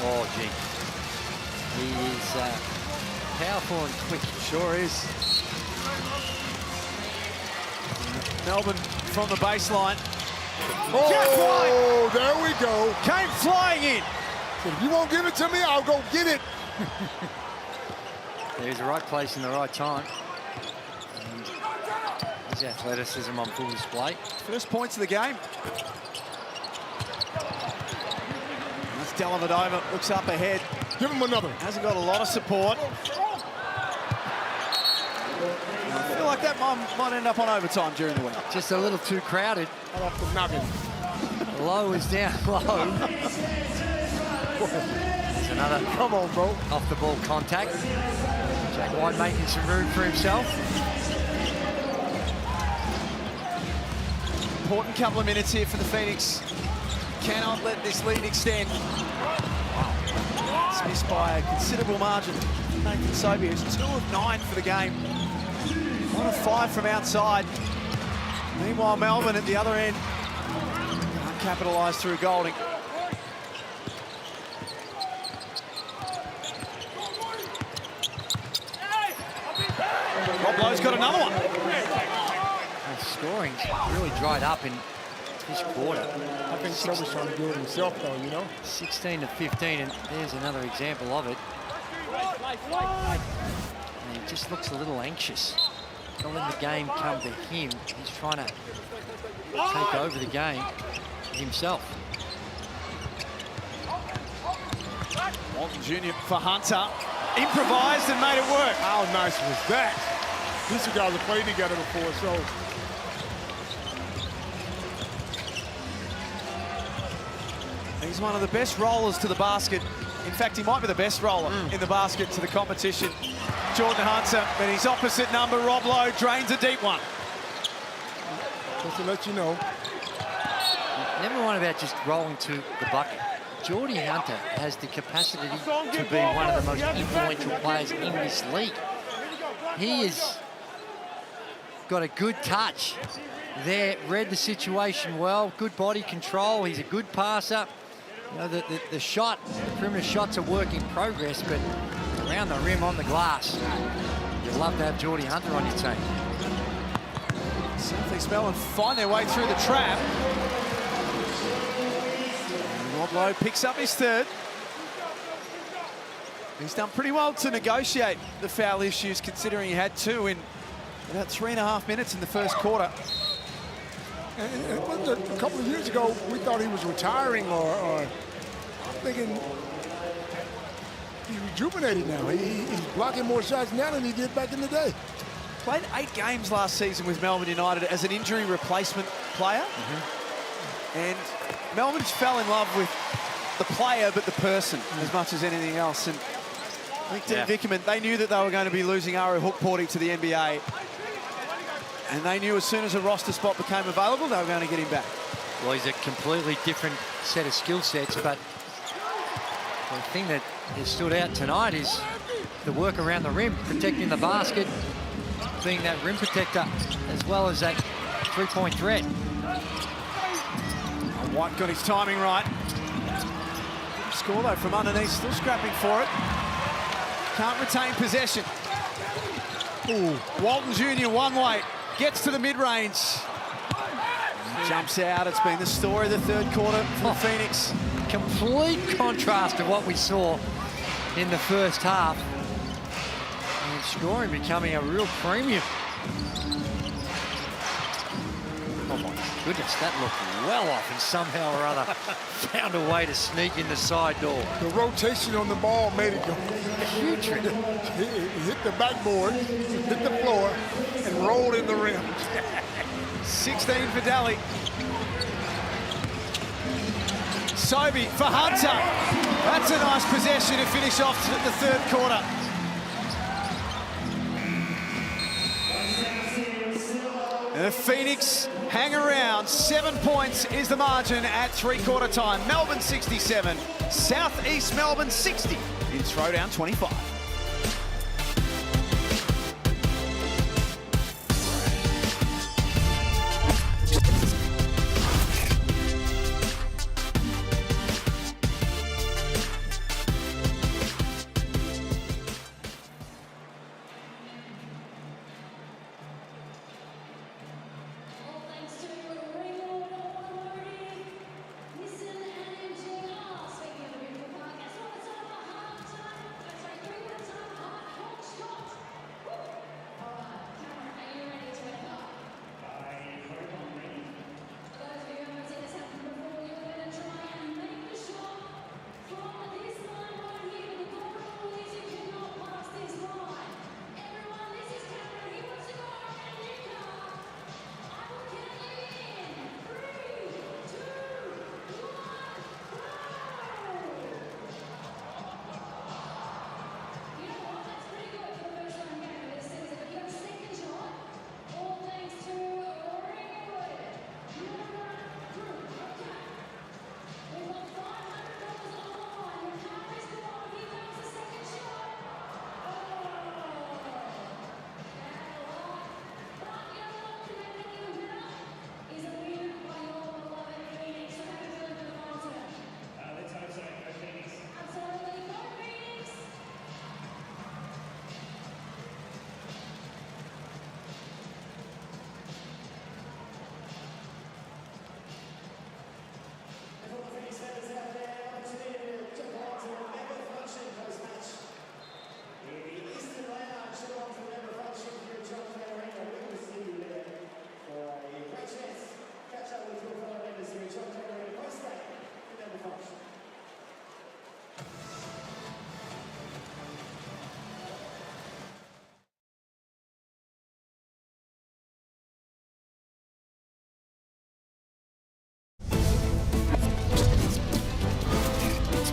Oh, gee. He is powerful and quick. Sure is. Melbourne from the baseline. Oh, there we go. Came flying in. If you won't give it to me, I'll go get it. He's the right place in the right time. And his athleticism on full display. First points of the game. That's Dellavedova, looks up ahead. Give him another. Hasn't got a lot of support. I feel like that might end up on overtime during the week. Just a little too crowded. Off the noggin. Low is down low. There's another Come on, bro. Off the ball contact. Jack White making some room for himself. Important couple of minutes here for the Phoenix. Cannot let this lead extend. It's missed by a considerable margin. Nathan Sobey, who's 2 of 9 for the game. 1 of 5 from outside. Meanwhile, Melbourne at the other end can't capitalise through Golding. Rob Lowe's got another one. And scoring's really dried up in this quarter. I think Sobey's trying to do it himself, though, you know? 16-15, and there's another example of it. And he just looks a little anxious. Not letting the game come to him. He's trying to take over the game himself. Walton Jr. for Hunter. Improvised and made it work. How nice was that? These two guys have played together before, so. He's one of the best rollers to the basket. In fact, he might be the best roller in the basket to the competition. Jordan Hunter, but his opposite number, Rob Lowe, drains a deep one. Just to let you know. Never mind about just rolling to the bucket. Jordy Hunter has the capacity to be one of the most influential players in this league. He has got a good touch there, read the situation well, good body control, he's a good passer. You know, the shot, the perimeter shot's a work in progress, but around the rim on the glass, you'd love to have Geordie Hunter on your team. Southeast Melbourne find their way through the trap. Woblo picks up his third. He's done pretty well to negotiate the foul issues, considering he had 2 in about 3.5 minutes in the first quarter. And a couple of years ago, we thought he was retiring, or I'm thinking he's rejuvenated now. He's blocking more shots now than he did back in the day. Played 8 games last season with Melbourne United as an injury replacement player. And Melbourne just fell in love with the player, but the person as much as anything else. And I think Dean Vickerman, they knew that they were going to be losing Aru Hookporty to the NBA. And they knew as soon as a roster spot became available, they were going to get him back. Well, he's a completely different set of skill sets, but the thing that has stood out tonight is the work around the rim, protecting the basket, being that rim protector, as well as that three-point threat. White got his timing right. Score, though, from underneath, still scrapping for it. Can't retain possession. Ooh, Walton Jr. one way. Gets to the mid-range. Jumps out. It's been the story of the third quarter for Phoenix. Complete contrast to what we saw in the first half. And scoring becoming a real premium. Oh my goodness, that looked well off, and somehow or other found a way to sneak in the side door. The rotation on the ball made it go putrid. It hit the backboard, hit the floor, and rolled in the rim. 16 for Daly. Sobey for Hunter. That's a nice possession to finish off the third quarter. And the Phoenix hang around. 7 points is the margin at three-quarter time. Melbourne 67, Southeast Melbourne 60 in Throwdown 25.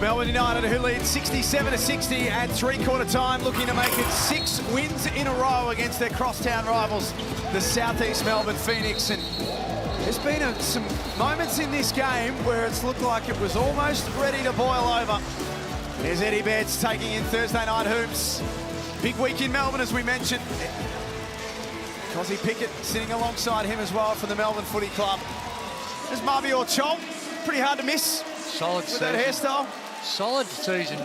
Melbourne United, who lead 67-60 at three-quarter time, looking to make it 6 wins in a row against their crosstown rivals, the Southeast Melbourne Phoenix. And there's been some moments in this game where it's looked like it was almost ready to boil over. There's Eddie Betts taking in Thursday night hoops. Big week in Melbourne, as we mentioned. Cosy Pickett sitting alongside him as well for the Melbourne Footy Club. There's Mabior Chol, pretty hard to miss. Solid with season. that hairstyle. Solid season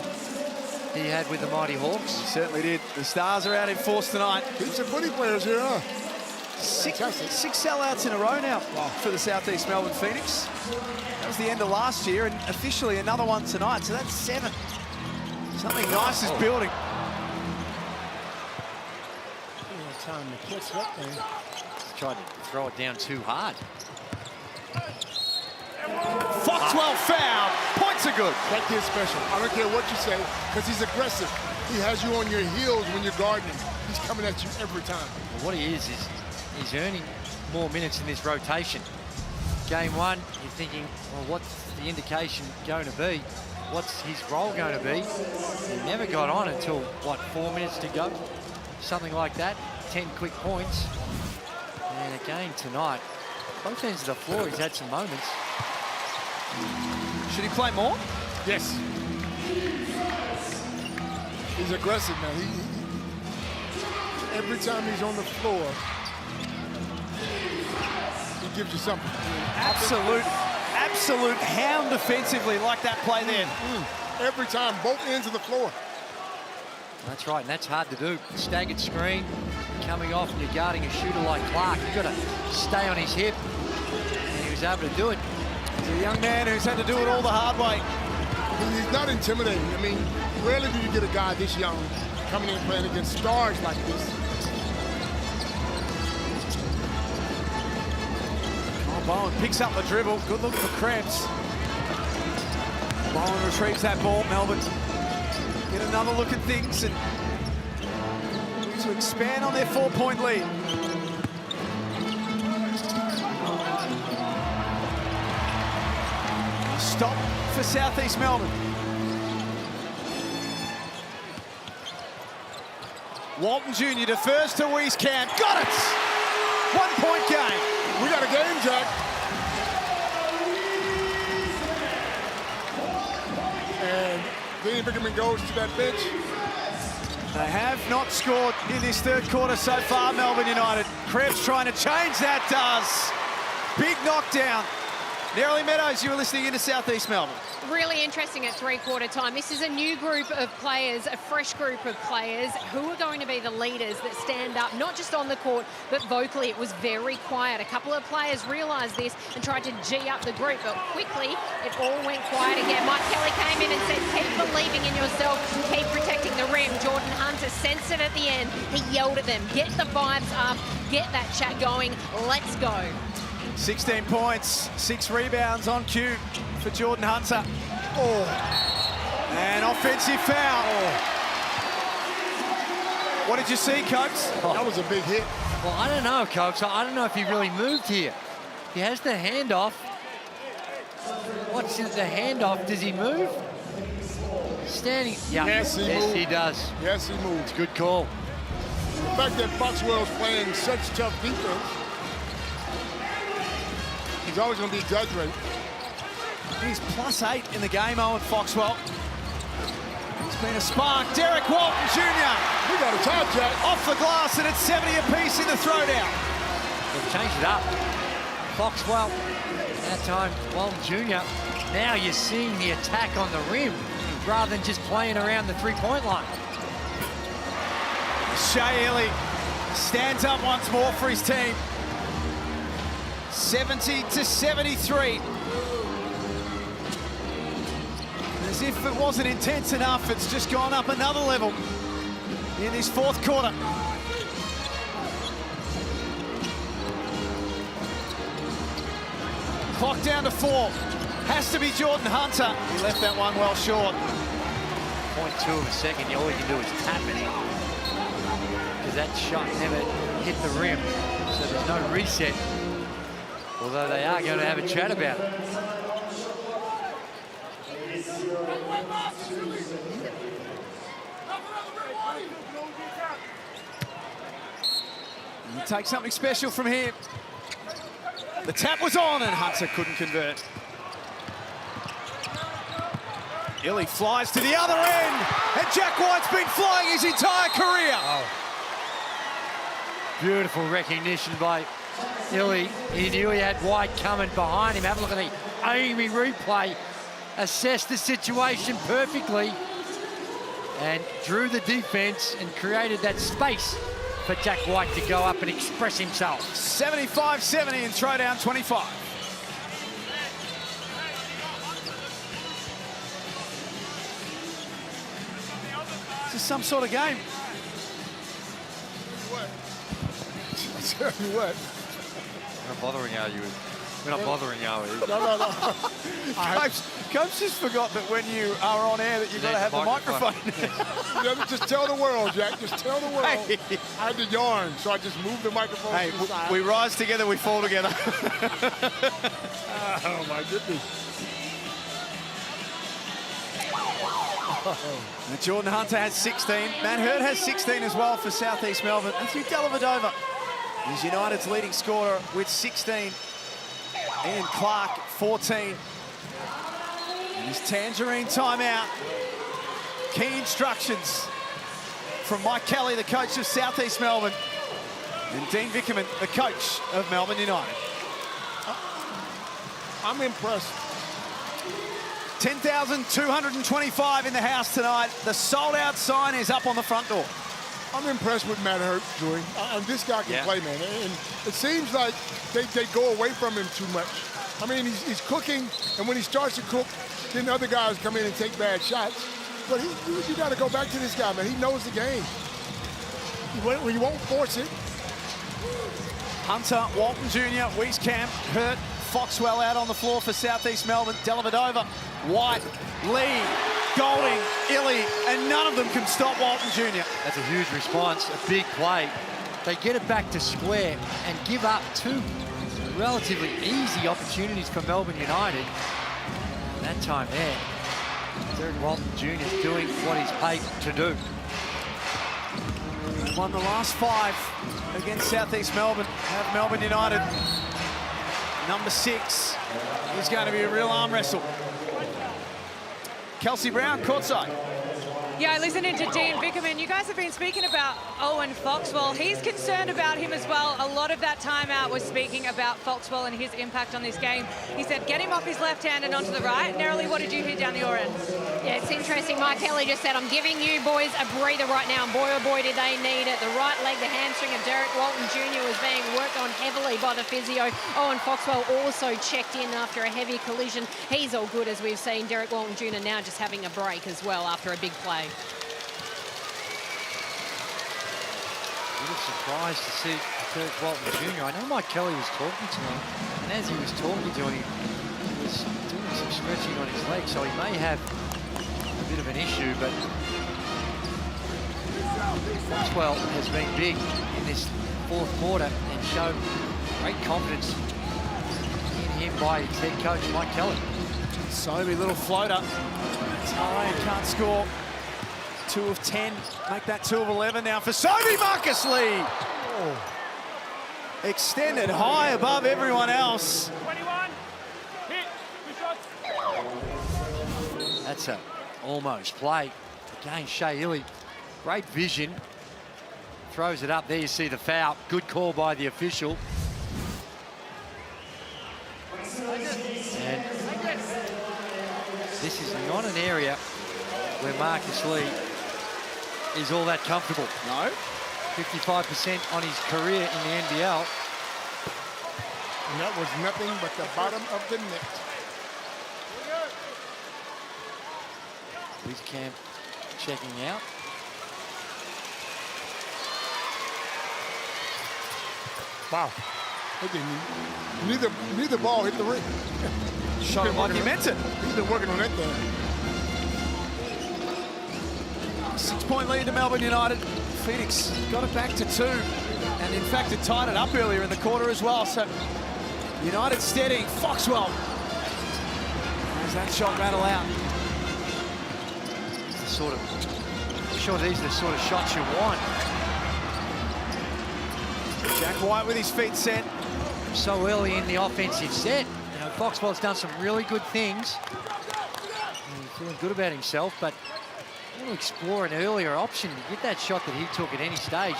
he had with the Mighty Hawks. He certainly did. The Stars are out in force tonight. Heaps of footy players here, huh? Six sellouts in a row now for the Southeast Melbourne Phoenix. That was the end of last year, and officially another one tonight, so that's 7. Something nice is building. Time to catch that thing. Tried to throw it down too hard. Foxwell foul. Points are good. That kid's special. I don't care what you say, because he's aggressive. He has you on your heels when you're guarding him. He's coming at you every time. Well, what he is he's earning more minutes in this rotation. Game 1, you're thinking, well, what's the indication going to be? What's his role going to be? He never got on until, what, 4 minutes to go? Something like that. 10 quick points. And again tonight, both ends of the floor, he's had some moments. Should he play more? Yes. He's aggressive, man. Every time he's on the floor, he gives you something. Absolute hound defensively, like that play there. Every time, both ends of the floor. That's right, and that's hard to do. Staggered screen, coming off, and you're guarding a shooter like Clark. You've got to stay on his hip, and he was able to do it. He's a young man who's had to do it all the hard way. He's not intimidating. I mean, rarely do you get a guy this young coming in playing against stars like this. Bowen picks up the dribble. Good look for Krebs. Bowen retrieves that ball. Melbourne get another look at things and to expand on their 4-point lead. Stop for Southeast Melbourne. Walton Jr. defers to Wieskamp. Got it! 1-point game. We got a game, Jack. And Dean Bickerman goes to that bench. They have not scored in this third quarter so far, Melbourne United. Krebs trying to change that, does. Big knockdown. Nerily Meadows, you were listening into Southeast Melbourne. Really interesting at three-quarter time. This is a new group of players, a fresh group of players who are going to be the leaders that stand up, not just on the court, but vocally. It was very quiet. A couple of players realised this and tried to G up the group, but quickly it all went quiet again. Mike Kelly came in and said, keep believing in yourself, keep protecting the rim. Jordan Hunter sensed it at the end. He yelled at them, get the vibes up, get that chat going, let's go. 16 points, 6 rebounds on cue for Jordan Hunter. Oh, and offensive foul. Oh. What did you see, Cokes? That was a big hit. Well, I don't know, Cokes. I don't know if he really moved here. He has the handoff. What's the handoff? Does he move? Standing. Yeah. Yes, he does. Yes, he moves. Good call. The fact that Foxwell's playing such tough defense, he's always going to be exaggerated. He's +8 in the game, Owen Foxwell. It's been a spark. Derek Walton Jr. We got a tie, Jack. Off the glass, and it's 70 apiece in the throwdown. They've changed it up. Foxwell, that time Walton Jr. Now you're seeing the attack on the rim rather than just playing around the three-point line. Shea Ellie stands up once more for his team. 70-73. As if it wasn't intense enough, it's just gone up another level in this fourth quarter. Clock down to 4. Has to be Jordan Hunter. He left that one well short. 0.2 of a second, all you can do is tap it in. Because that shot never hit the rim, so there's no reset. Although they are going to have a chat about it. You take something special from here. The tap was on and Hunter couldn't convert. Illy flies to the other end, and Jack White's been flying his entire career. Oh. Beautiful recognition by Illy. He knew he had White coming behind him. Have a look at the Amy replay. assessed the situation perfectly and drew the defense and created that space for Jack White to go up and express himself. 75-70 in throwdown 25. This is some sort of game. Tell you what. We're not bothering are you? We're not bothering are we? No. Coach just forgot that when you are on air that you've got to have the microphone. Just tell the world, Jack. Just tell the world. Hey. I had to yarn, so I just moved the microphone Hey, to the side. we rise together, we fall together. Oh, my goodness. And Jordan Hunter has 16. Matt Hurt has 16 as well for Southeast Melbourne. Matthew Dellavedova is United's leading scorer with 16. Ian Clark, 14. And his Tangerine timeout. Key instructions from Mike Kelly, the coach of Southeast Melbourne, and Dean Vickerman, the coach of Melbourne United. I'm impressed. 10,225 in the house tonight. The sold-out sign is up on the front door. I'm impressed with Matt Hurt, Joey. And this guy can play, man. And it seems like they go away from him too much. I mean, he's cooking, and when he starts to cook, then other guys come in and take bad shots. But you got to go back to this guy, man. He knows the game. He won't force it. Hunter, Walton Jr., Wieskamp, Hurt, Foxwell out on the floor for Southeast Melbourne. Dellavedova, White, Lee, Golding, Illy, and none of them can stop Walton Jr. That's a huge response, a big play. They get it back to square and give up two relatively easy opportunities for Melbourne United. That time there, Derek Walton Jr. is doing what he's paid to do. Won the last 5 against Southeast Melbourne. Have Melbourne United. Number 6 is going to be a real arm wrestle. Kelsey Brown, courtside. Yeah, listening to Dean Vickerman, you guys have been speaking about Owen Foxwell. He's concerned about him as well. A lot of that timeout was speaking about Foxwell and his impact on this game. He said, get him off his left hand and onto the right. Nerily, what did you hear down the your end? Yeah, it's interesting. Mike Kelly just said, I'm giving you boys a breather right now. And boy, oh boy, did they need it. The right leg, the hamstring of Derek Walton Jr. was being worked on heavily by the physio. Owen Foxwell also checked in after a heavy collision. He's all good, as we've seen. Derek Walton Jr. now just having a break as well after a big play. A little surprised to see Derek Walton Jr. I know Mike Kelly was talking to him, and as he was talking to him, he was doing some stretching on his leg, so he may have a bit of an issue, but Foxwell has been big in this fourth quarter and showed great confidence in him by his head coach, Mike Kelly. Sobey, little floater. Ty can't score. 2 of 10. Make that 2 of 11 now for Sobey. Marcus Lee. Oh. Extended high above everyone else. 21. Hit. Good shots. That's a almost play. Again, Shea Illy. Great vision. Throws it up. There you see the foul. Good call by the official. And this is not an area where Marcus Lee is all that comfortable. No. 55% on his career in the NBL. And that was nothing but the bottom of the net. Wieskamp checking out. Wow. Neither ball hit the ring. Shot him like he meant it. He's been working on that thing. 6-point lead to Melbourne United. Phoenix got it back to 2. And in fact, it tied it up earlier in the quarter as well. So United steadying. Foxwell. As that shot rattle out. It's the sort of, I'm sure these are the sort of shots you want. Jack White with his feet set. So early in the offensive set. You know, Foxwell's done some really good things. He's feeling good about himself, but want to explore an earlier option to get that shot that he took at any stage.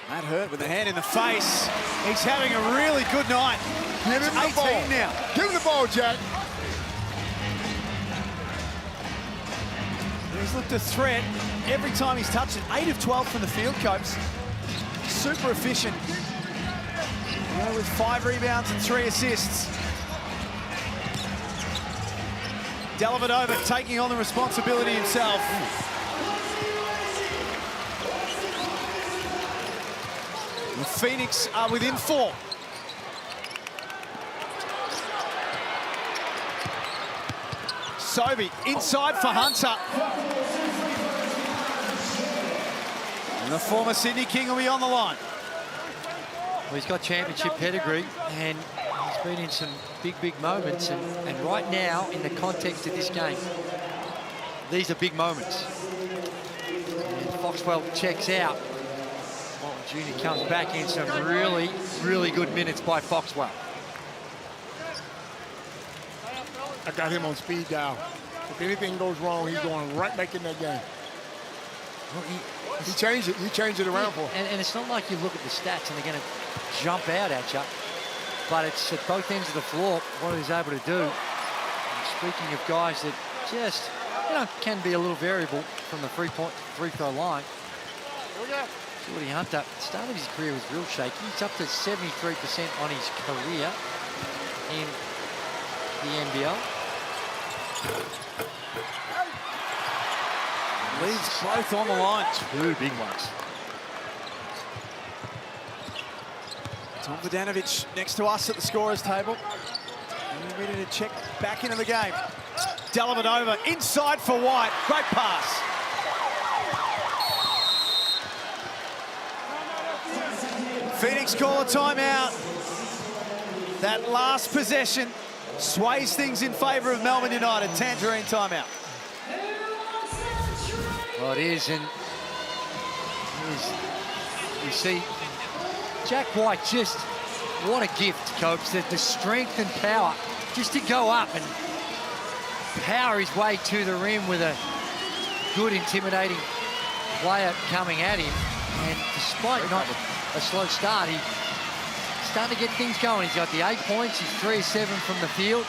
Matt Hurt with a hand in the face. He's having a really good night. Give him the ball. 18 now. Give him the ball, Jack. He's looked a threat every time he's touched it. 8 of 12 from the field, Copes. Super efficient. You know, with 5 rebounds and 3 assists. Dellavedova taking on the responsibility himself. And Phoenix are within 4. Sobey inside for Hunter. And the former Sydney King will be on the line. Well, he's got championship pedigree and he's been in some big moments. And right now, in the context of this game, these are big moments. And Foxwell checks out. Walton Jr. comes back in some really good minutes by Foxwell. I got him on speed dial. If anything goes wrong, he's going right back in that game. Well, he changed it. He changed it around for him. And it's not like you look at the stats and they're going to jump out at you, but it's at both ends of the floor what he's able to do. And speaking of guys that just, you know, can be a little variable from the free throw line. Jordy Hunter, at the start of his career was real shaky. He's up to 73% on his career in the NBL. Leaves both on the line. 2 big ones. Tom Vodanovic next to us at the scorer's table. And we're ready to check back into the game. Dellavedova inside for White. Great pass. Phoenix call a timeout. That last possession sways things in favour of Melbourne United. Tangerine timeout. Well, it is, and you see Jack White, just what a gift, Copes, that the strength and power just to go up and power his way to the rim with a good, intimidating player coming at him. And despite not a slow start, he's starting to get things going. He's got the 8 points, he's 3 of 7 from the field,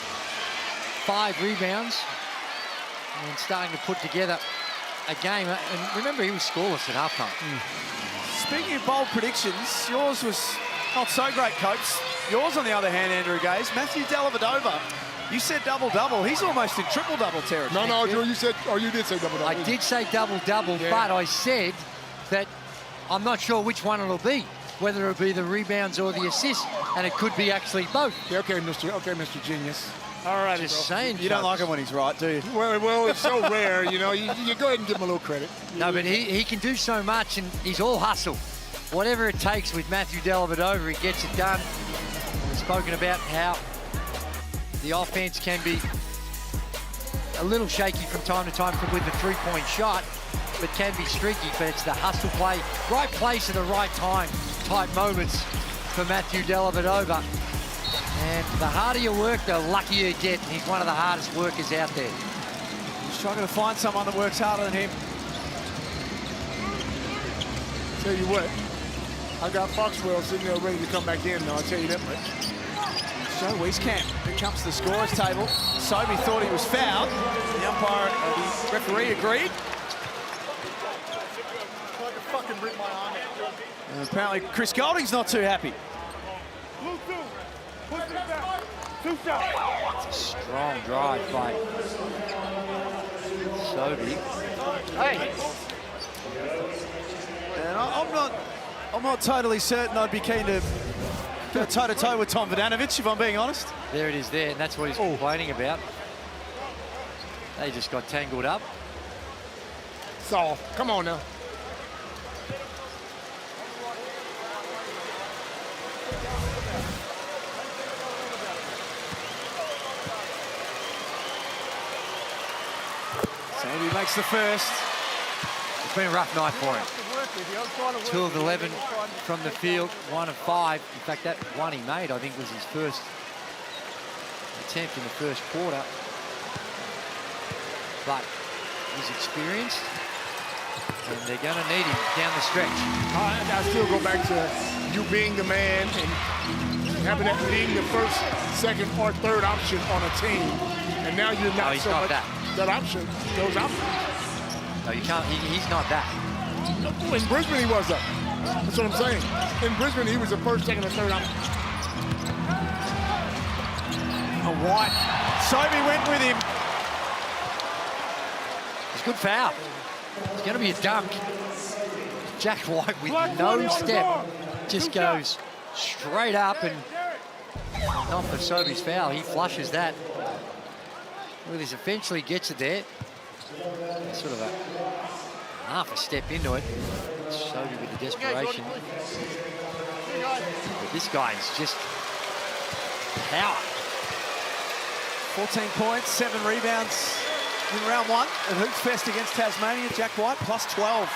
5 rebounds, and starting to put together a game. And remember, he was scoreless at halftime. Speaking of bold predictions, yours was not so great, Copes. Yours, on the other hand, Andrew Gaze, Matthew Dellavedova, you said double-double. He's almost in triple-double territory. No, Drew, you said, or you did say double-double. I did say double-double, but I said that I'm not sure which one it'll be, whether it'll be the rebounds or the assists, and it could be actually both. Yeah, okay, Mr. Genius. All right, just saying. You don't like him when he's right, do you? Well, it's so rare, you know. You go ahead and give him a little credit. No, but he can do so much, and he's all hustle. Whatever it takes with Matthew Dellavedova, he gets it done. We've spoken about how the offense can be a little shaky from time to time with the three-point shot, but can be streaky. But it's the hustle play, right place at the right time type moments for Matthew Dellavedova. And the harder you work, the luckier you get. And he's one of the hardest workers out there. He's struggling to find someone that works harder than him. Tell you what, I got Foxwell sitting there ready to come back in, though, I'll tell you that much. Joe Wieskamp, who comes to the scorer's table. Sobey thought he was fouled. The umpire, the referee agreed. And apparently Chris Golding's not too happy. It's a strong drive by Sobey. Hey. And I'm not totally certain I'd be keen to go toe-to-toe with Tom Vodanovic, if I'm being honest. There it is there, and that's what he's complaining about. They just got tangled up. So, come on now. Sobey makes the first. It's been a rough night for him. 2 of 11 from the field, 1 of 5. In fact, that one he made, I think, was his first attempt in the first quarter. But he's experienced, and they're going to need him down the stretch. I still go back to you being the man and having that being the first, second, or third option on a team, and now you're not he's so not much that option, those options. No, you can't. He's not that. In Brisbane, he was, though. That's what I'm saying. In Brisbane, he was the first, second, or third option. White. Sobey went with him. It's a good foul. It's going to be a dunk. Jack White with no step just goes straight up and not for Sobey's foul. He flushes that. Well, this eventually gets it there. Sort of a half a step into it. Sobey with the desperation. But this guy is just power. 14 points, 7 rebounds in round 1 at Hoops Fest against Tasmania. Jack White plus 12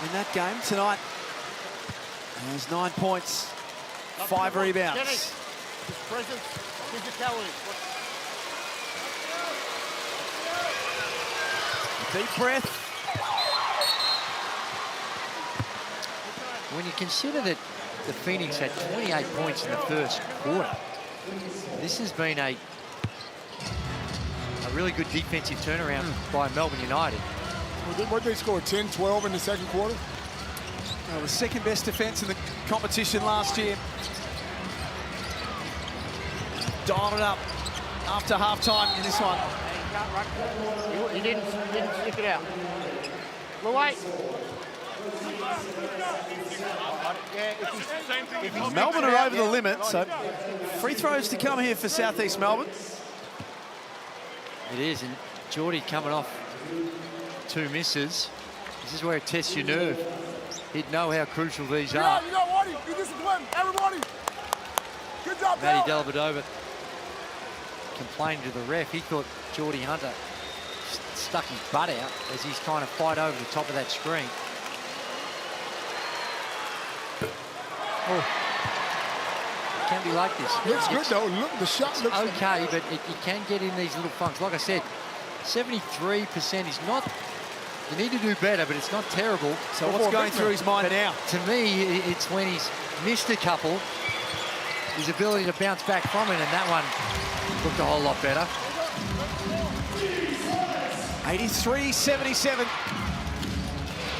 in that game tonight. And there's 9 points, 5 rebounds. Kenny, his presence, physicality. Deep breath. When you consider that the Phoenix had 28 points in the first quarter, this has been a really good defensive turnaround by Melbourne United. What did they score, 10, 12 in the second quarter? Well, the second best defense in the competition last year. Dialed it up after halftime in this one. He didn't stick it out. Well, wait. Melbourne are over the limit, so free throws to come here for South East Melbourne. It is, and Geordie coming off 2 misses. This is where it tests your nerve. He'd know how crucial these are. You got Waddy, be disciplined, everybody. Good job, Matty Dellavedova complained to the ref. He thought Geordie Hunter stuck his butt out as he's trying to fight over the top of that screen. Oh. It can be like this. Looks good though. Look, the shot looks okay, but it can get in these little funks. Like I said, 73% is not. You need to do better, but it's not terrible. So what's going through his mind now? To me, it's when he's missed a couple, his ability to bounce back from it, and that one looked a whole lot better. 83-77.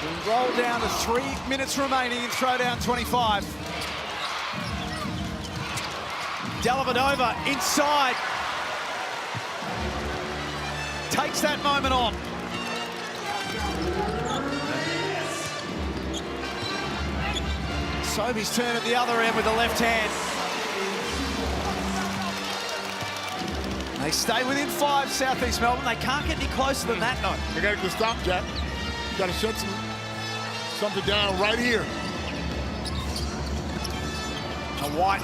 We'll roll down to 3 minutes remaining in throwdown 25. Dellavedova inside. Takes that moment on. Sobey's turn at the other end with the left hand. They stay within 5, South East Melbourne. They can't get any closer than that, no. They got to stop, Jack. Got to shut something down right here. A White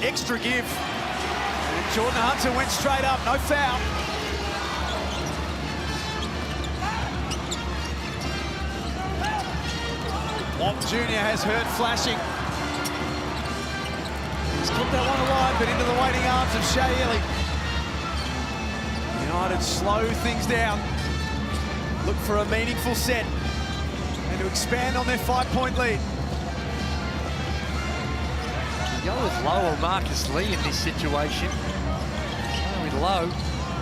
extra give. And Jordan Hunter went straight up, no foul. Wong Jr. has heard flashing. He's kept that one alive, but into the waiting arms of Shea Ely. United slow things down. Look for a meaningful set and to expand on their 5-point lead. You go with Lowe or Marcus Lee in this situation. With Lowe,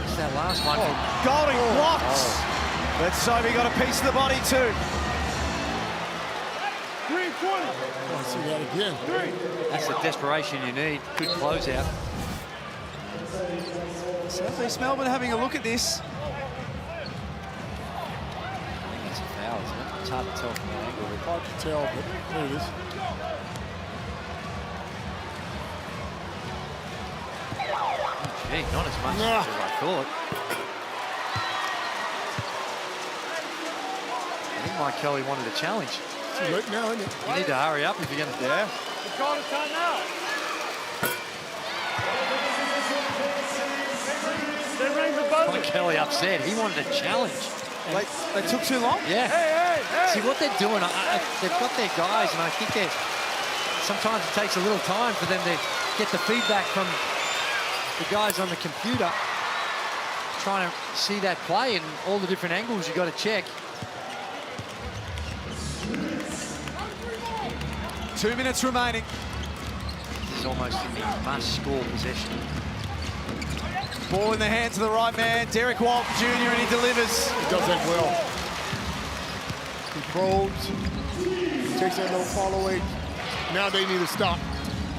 it's that last one. Golding blocks. But Sobey got a piece of the body too. 3-20. I see that again. That's the desperation you need. Good closeout. South East Melbourne having a look at this. I think it's a foul, isn't it? It's hard to tell from that angle. Hard to tell, but there it is. Gee, not as much as I thought. I think Mike Kelly wanted a challenge. Too late now, isn't it? You need to hurry up if you're going to. Yeah. The call to time out. Mike Kelly upset. He wanted a challenge. They took too long? Yeah. See what they're doing. They've got their guys, and I think sometimes it takes a little time for them to get the feedback from the guys on the computer, trying to see that play and all the different angles you got to check. 2 minutes remaining. is almost in the must-score possession. Ball in the hands of the right man, Derek Walton Jr., and he delivers. He does that well. He probes, he takes that little fall away. Now they need to stop.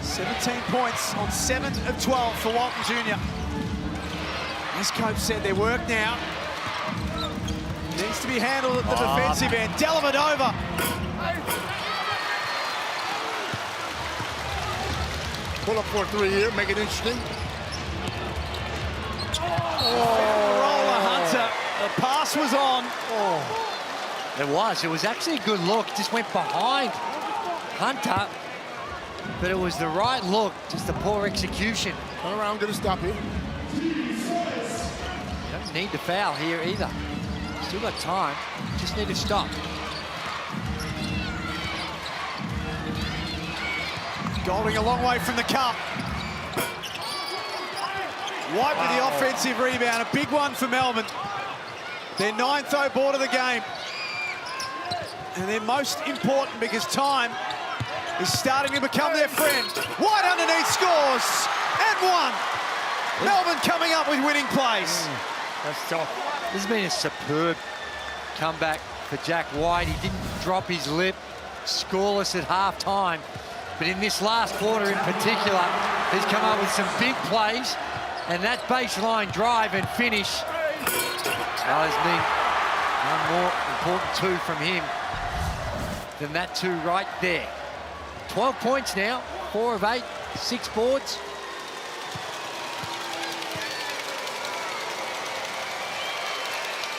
17 points on 7 of 12 for Walton Jr. As Cope said, their work now needs to be handled at the defensive end. Dellavedova. Pull up for a 3 here, make it interesting. Roller Hunter. The pass was on. It was actually a good look. Just went behind Hunter, but it was the right look, just a poor execution. Turn around, gonna stop here. You don't need to foul here either. Still got time, just need to stop. Golding a long way from the cup. White with the offensive rebound, a big one for Melbourne. Their 9th ball of the game. And they're most important because time is starting to become their friend. White underneath scores, and one. Melbourne coming up with winning plays. That's tough. This has been a superb comeback for Jack White. He didn't drop his lip, scoreless at half-time. But in this last quarter in particular, he's come up with some big plays, and that baseline drive and finish has been one more important two from him than that two right there. 12 points now, 4 of 8, 6 boards.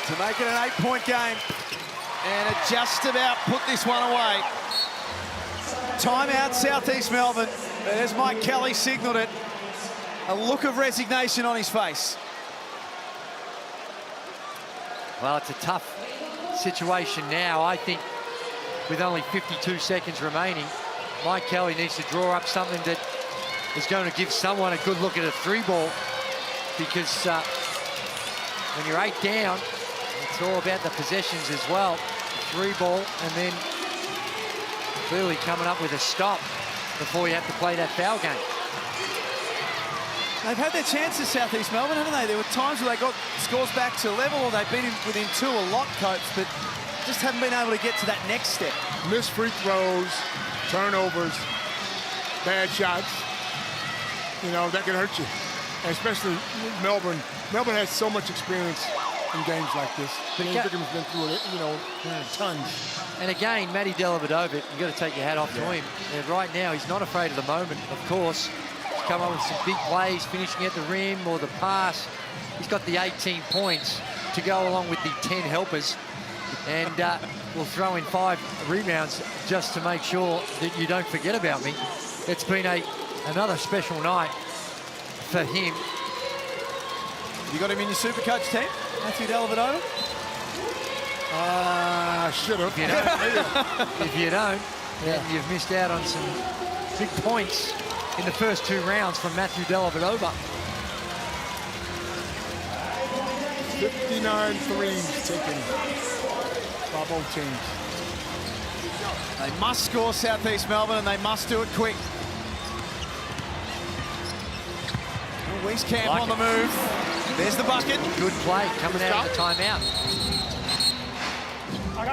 To make it an 8-point game, and it just about put this one away. Timeout, Southeast Melbourne, but as Mike Kelly signalled it, a look of resignation on his face. Well, it's a tough situation now. I think with only 52 seconds remaining, Mike Kelly needs to draw up something that is going to give someone a good look at a 3-ball, because when you're 8 down, it's all about the possessions as well. 3-ball, and then clearly coming up with a stop before you have to play that foul game. They've had their chances, Southeast Melbourne, haven't they? There were times where they got scores back to level, or they've been within 2 a lot, Coach, but just haven't been able to get to that next step. Missed free throws, turnovers, bad shots. You know, that can hurt you. And especially Melbourne. Melbourne has so much experience in games like this. James Bickham's been through it, you know, tons. And again, Matty Dellavedova, you've got to take your hat off to him. And right now, he's not afraid of the moment, of course. He's come up with some big plays, finishing at the rim or the pass. He's got the 18 points to go along with the 10 helpers. And we'll throw in 5 rebounds just to make sure that you don't forget about me. It's been another special night for him. You got him in your Supercoach team, Matthew Dellavedova? Should have. If you don't, then you've missed out on some big points in the first 2 rounds from Matthew Dellavedova. 59 threes taken by both teams. They must score, Southeast Melbourne, and they must do it quick. Wieskamp on the move. There's the bucket. Good play coming out of the timeout. I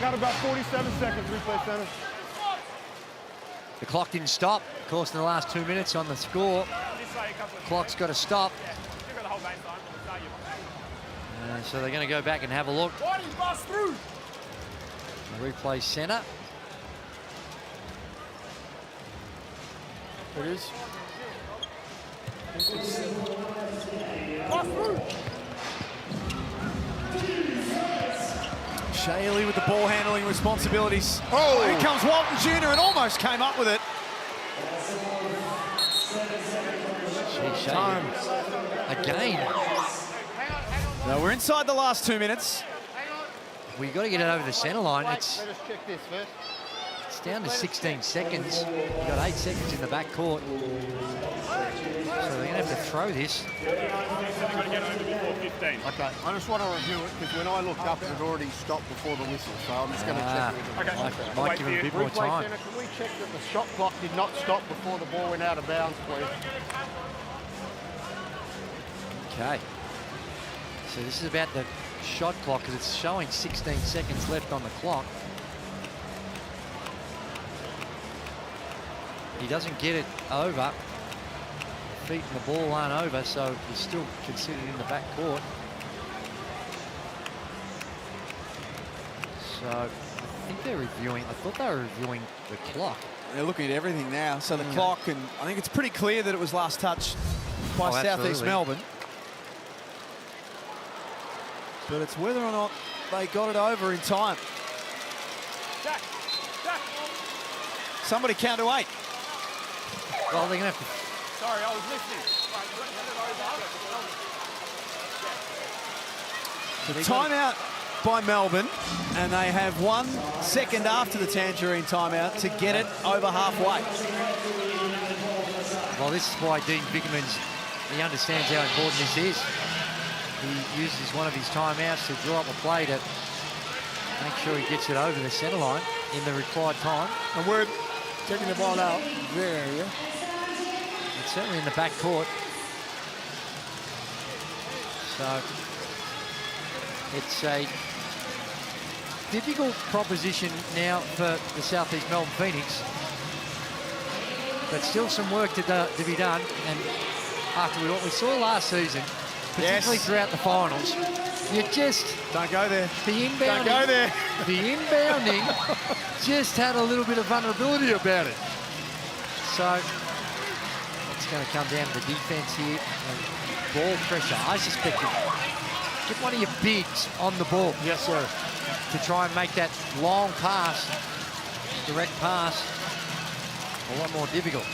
got about 47 seconds, replay center. The clock didn't stop, of course, in the last 2 minutes on the score. Clock's got to stop. So they're going to go back and have a look. The replay center. It is. Shaley with the ball handling responsibilities. Oh! Here comes Walton Jr. and almost came up with it. Time. Again. No, we're inside the last 2 minutes. Well, you've got to get it over the center line. Let us check this first. It's down to 16 seconds. You've got 8 seconds in the back court. So they're going to have to throw this. They've got to get over before 15. Okay, I just want to review it because when I looked up, it had already stopped before the whistle. So I'm just going to check with them. Okay. Might give him a bit more Replay time. Center, can we check that the shot clock did not stop before the ball went out of bounds, please? Okay. So this is about the shot clock because it's showing 16 seconds left on the clock. He doesn't get it over. Feet and the ball aren't over, so he's still considered in the back court. So I think they're reviewing. I thought they were reviewing the clock. They're looking at everything now. So the clock, and I think it's pretty clear that it was last touched by Southeast Melbourne. But it's whether or not they got it over in time. Somebody count to 8. Well, they're going to have to. Sorry, I was listening. The timeout by Melbourne, and they have 1 second after the Tangerine timeout to get it over halfway. Well, this is why Dean Vickerman's, he understands how important this is. He uses one of his timeouts to draw up a play to make sure he gets it over the centre line in the required time. And we're taking the ball out there, yeah? It's certainly in the back court. So it's a difficult proposition now for the Southeast Melbourne Phoenix. But still some work to be done. And after what we saw last season, particularly throughout the finals, you just... Don't go there. The inbounding, Don't go there. The inbounding just had a little bit of vulnerability about it. So it's going to come down to the defense here and ball pressure. I suspect you get one of your bigs on the ball. Yes, sir. To try and make that long pass, direct pass, a lot more difficult.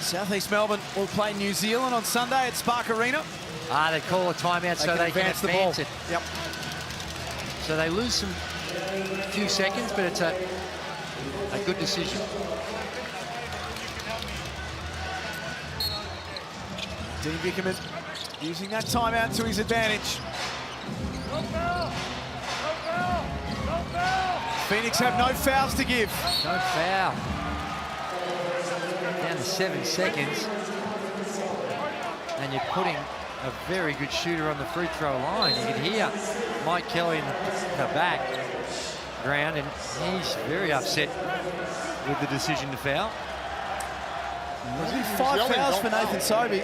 Southeast Melbourne will play New Zealand on Sunday at Spark Arena. They call a timeout so they can advance the ball. it. Yep. So they lose some few seconds, but it's a good decision. Dean Vickerman using that timeout to his advantage. Phoenix have no fouls to give. No foul. Down to 7 seconds. And you're putting a very good shooter on the free throw line. You can hear Mike Kelly in the background, and he's very upset with the decision to foul. Was it 5 fouls for Nathan Sobey?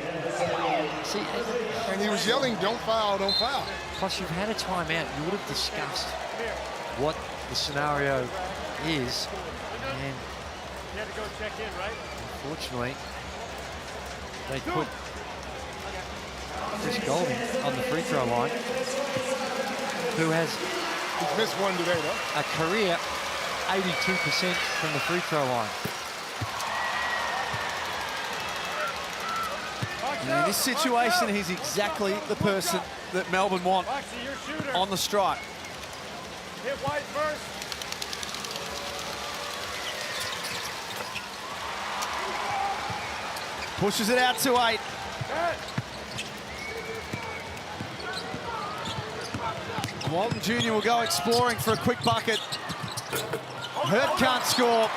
See, and he was yelling, don't foul, don't foul. Plus, you've had a timeout. You would have discussed what the scenario is. And You had to go check in, right? unfortunately, they put Chris Golding on the free throw line, who has He's missed one today, though. a career 82% from the free throw line. In this situation, he's exactly the person that Melbourne want on the strike. Hit wide first. Pushes it out to 8. Walton Jr. will go exploring for a quick bucket. Hurt can't score.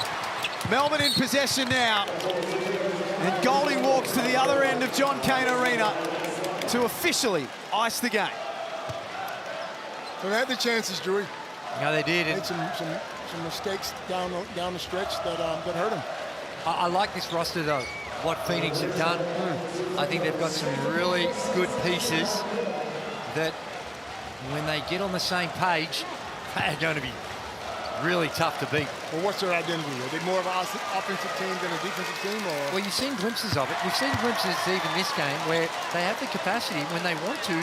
Melbourne in possession now. And Golding walks to the other end of John Cain Arena to officially ice the game. So they had the chances, Drew. No, they did. Made some mistakes down the stretch that hurt them. I like this roster, though, what Phoenix have done. I think they've got some really good pieces that when they get on the same page, they're going to be really tough to beat. Well, what's their identity? Are they more of an offensive team than a defensive team? Or? Well, you've seen glimpses of it. You've seen glimpses even this game where they have the capacity when they want to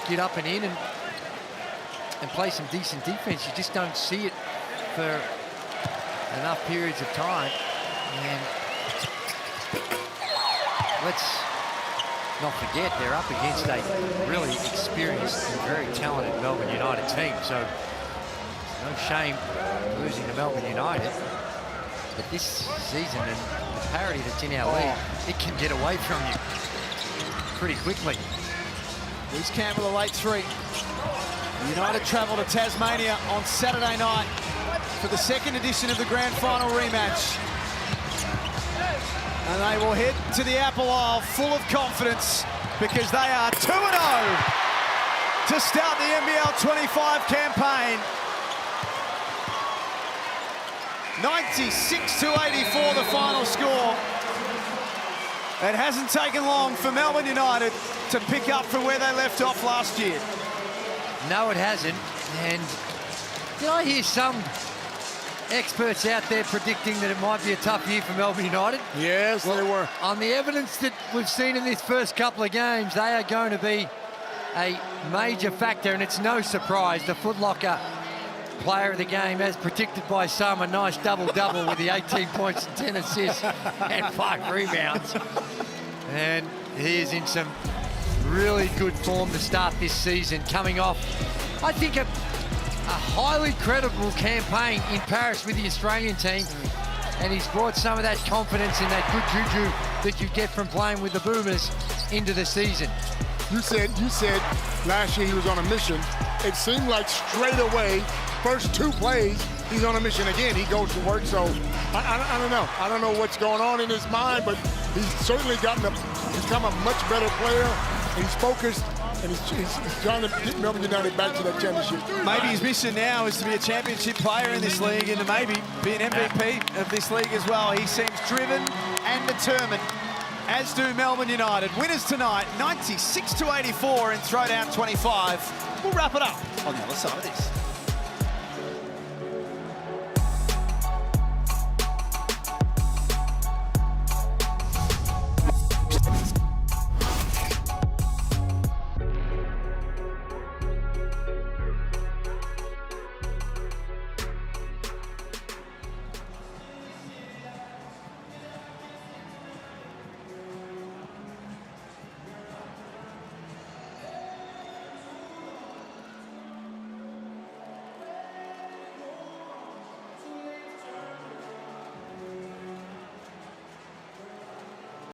get up and in and play some decent defense. You just don't see it for enough periods of time. And let's not forget they're up against a really experienced and very talented Melbourne United team. So No shame losing to Melbourne United. But this season and the parity that's in our league, it can get away from you pretty quickly. Bruce Campbell, a late 3. United travel to Tasmania on Saturday night for the second edition of the grand final rematch. And they will head to the Apple Isle full of confidence because they are 2-0 to start the NBL25 campaign. 96-84 the final score. It hasn't taken long for Melbourne United to pick up from where they left off last year. No, it hasn't. And did I hear some experts out there predicting that it might be a tough year for Melbourne United? Yes, they were. On the evidence that we've seen in this first couple of games, they are going to be a major factor, and it's no surprise. The Foot Locker player of the game, as predicted by some, a nice double-double with the 18 points and 10 assists and 5 rebounds. And he is in some really good form to start this season, coming off, I think, a highly credible campaign in Paris with the Australian team. And he's brought some of that confidence and that good juju that you get from playing with the Boomers into the season. You said last year he was on a mission. It seemed like straight away, first 2 plays, he's on a mission again. He goes to work, so I don't know. I don't know what's going on in his mind, but he's certainly become a much better player. He's focused, and he's trying to get Melbourne United back to that championship. Maybe his mission now is to be a championship player in this league and to maybe be an MVP of this league as well. He seems driven and determined, as do Melbourne United. Winners tonight, 96-84 in Throwdown 25. We'll wrap it up on the other side of this.